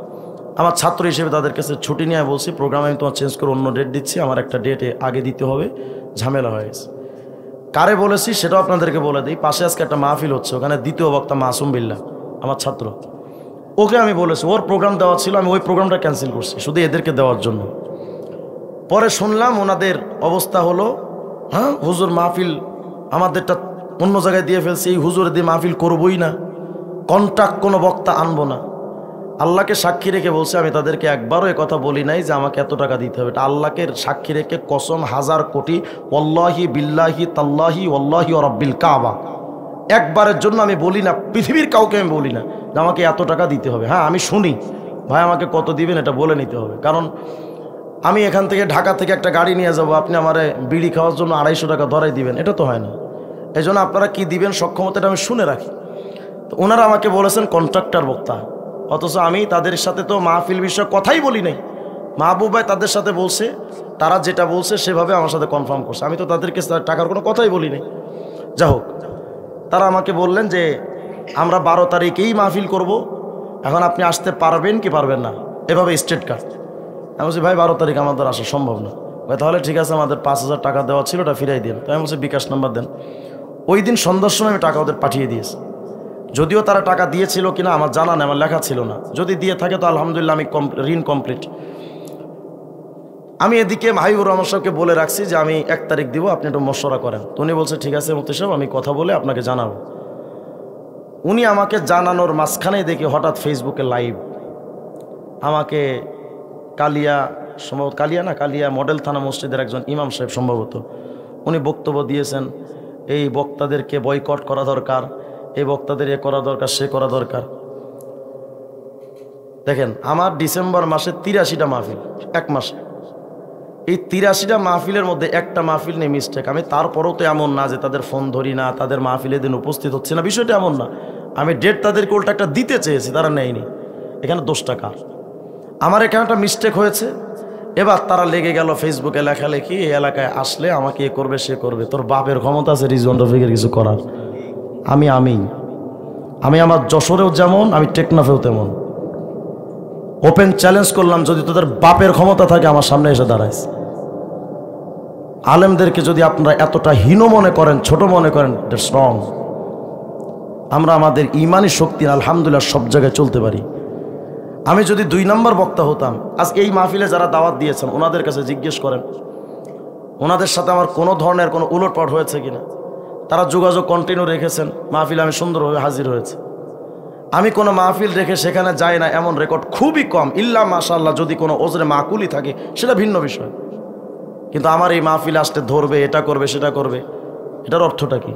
আমার ছাত্র হিসেবে তাদের কাছে ছুটি নিয়ে বলছি প্রোগ্রাম আমি তোমার চেঞ্জ করে অন্য ডেট দিচ্ছি, আমার একটা ডেটে আগে দিতে হবে, ঝামেলা হয়ে গেছে। কারে বলেছি সেটাও আপনাদেরকে বলে দিই। পাশে আজকে একটা মাহফিল হচ্ছে, ওখানে দ্বিতীয় বক্তা মাসুম বিল্লাহ, আমার ছাত্র, ওকে আমি বলেছি, ওর প্রোগ্রাম দেওয়া ছিল, আমি ওই প্রোগ্রামটা ক্যান্সেল করছি শুধু এদেরকে দেওয়ার জন্য। পরে শুনলাম ওনাদের অবস্থা হলো, হ্যাঁ হুজুর মাহফিল আমাদেরটা অন্য জায়গায় দিয়ে ফেলছি, এই হুজুরে দিয়ে মাহফিল করবই না, কন্ট্রাক্ট কোনো বক্তা আনবো না। আল্লাহকে সাক্ষী রেখে বলছে, আমি তাদেরকে একবারও এ কথা বলি নাই যে আমাকে এত টাকা দিতে হবে। এটা আল্লাহকে সাক্ষী রেখে কসম 1000 কোটি, ওয়াল্লাহি বিল্লাহি তাল্লাহি ওয়াল্লাহি ওয়া রাব্বিল কাবা, একবারের জন্য আমি বলি না, পৃথিবীর কাউকে আমি বলি না যে আমাকে এত টাকা দিতে হবে। হ্যাঁ আমি শুনি, ভাই আমাকে কত দিবেন এটা বলে নিতে হবে, কারণ আমি এখান থেকে ঢাকা থেকে একটা গাড়ি নিয়ে যাব, আপনি আমারে বিড়ি খাওয়ার জন্য 250 টাকা ধরাই দিবেন, এটা তো হয় না। এই জন্য আপনারা কি দিবেন সক্ষমতাটা আমি শুনে রাখি। তো ওনারা আমাকে বলেছেন কন্ট্রাক্টর বক্তা, অথচ আমি তাদের সাথে তো মাহফিল বিষয়ে কথাই বলি নাই। মাহবুব ভাই তাদের সাথে বলছে, তারা যেটা বলছে সেভাবে আমার সাথে কনফার্ম করছে, আমি তো তাদেরকে টাকার কোনো কথাই বলি নাই। যা হোক, তারা আমাকে বললেন যে আমরা 12 তারিখেই মাহফিল করব, এখন আপনি আসতে পারবেন কি পারবেন না, এভাবে স্টেট কার্ড। আমি বলছি ভাই 12 তারিখ আমাদের আসা সম্ভব না। তাহলে ঠিক আছে, আমাদের 5000 টাকা দেওয়া ছিল ওটা ফিরাই দিন। তো আমি বলছি বিকাশ নাম্বার দেন। ওই দিন সন্ধ্যার সময় আমি টাকা ওদের পাঠিয়ে দিয়েছি, যদিও তারা টাকা দিয়েছিল কিনা আমার জানা নেই, আমার লেখা ছিল না। যদি দিয়ে থাকে তো আলহামদুলিল্লাহ, আমি ঋণ কমপ্লিট। আমি এদিকে হাবিবুর রহমান সাহেবকে বলে রাখছি যে আমি 1 তারিখ দিব, আপনি একটু মশওয়ারা করেন। তো উনি বলছে ঠিক আছে মুফতি সাহেব, আমি কথা বলে আপনাকে জানাবো। উনি আমাকে জানানোর মাঝখানে দেখি হঠাৎ ফেসবুকে লাইভ আমাকে কালিয়া, সম্ভবত কালিয়া না, কালিয়া মডেল থানা মসজিদের একজন ইমাম সাহেব সম্ভবত, উনি বক্তব্য দিয়েছেন, এই বক্তাদেরকে বয়কট করা দরকার, এই বক্তাদের এ করা দরকার, সে করা দরকার। দেখেন, আমার ডিসেম্বর মাসে 83টা মাহফিল, এক মাসে। এই 83টা মাহফিলের মধ্যে একটা মাহফিল নেই মিস্টেক। আমি তারপরেও তো এমন না যে তাদের ফোন ধরি না, তাদের মাহফিলে দিন উপস্থিত হচ্ছে না, বিষয়টা এমন না। আমি ডেট তাদেরকে উল্টা একটা দিতে চেয়েছি, তারা নেয়নি। এখানে দোষটা কার? আমার এখানে একটা মিস্টেক হয়েছে। এবার তারা লেগে গেল ফেসবুকে লেখালেখি, এই এলাকায় আসলে আমাকে এ করবে, সে করবে। তোর বাপের ক্ষমতা আছে রিজওয়ান রফিকের কিছু করার? আমি আমার যশোরেও যেমন, আমি টেকনাফেও তেমন। ওপেন চ্যালেঞ্জ করলাম, যদি তোদের বাপের ক্ষমতা থাকে আমার সামনে এসে দাঁড়াইস। আলেমদেরকে যদি আপনারা এতটা হীন মনে করেন, ছোট মনে করেন, দ্যাটস রং। আমরা আমাদের ইমানি শক্তি আলহামদুলিল্লাহ সব জায়গায় চলতে পারি। আমি যদি 2 নম্বর বক্তা হতাম, আজ এই মাহফিলে যারা দাওয়াত দিয়েছেন ওনাদের কাছে জিজ্ঞেস করেন ওনাদের সাথে আমার কোনো ধরনের কোনো উলটপাট হয়েছে কিনা। তারা যোগাযোগ কন্টিনিউ রেখেছেন, মাহফিলে আমি সুন্দরভাবে হাজির হয়েছে। আমি কোনো মাহফিল রেখে সেখানে যাই না এমন রেকর্ড খুবই কম, ইল্লা মাশাআল্লাহ যদি কোনো ওজরে মাকুলি থাকে সেটা ভিন্ন বিষয়। কিন্তু আমার এই মাহফিলে আসতে ধরবে, এটা করবে, সেটা করবে, এটার অর্থটা কি?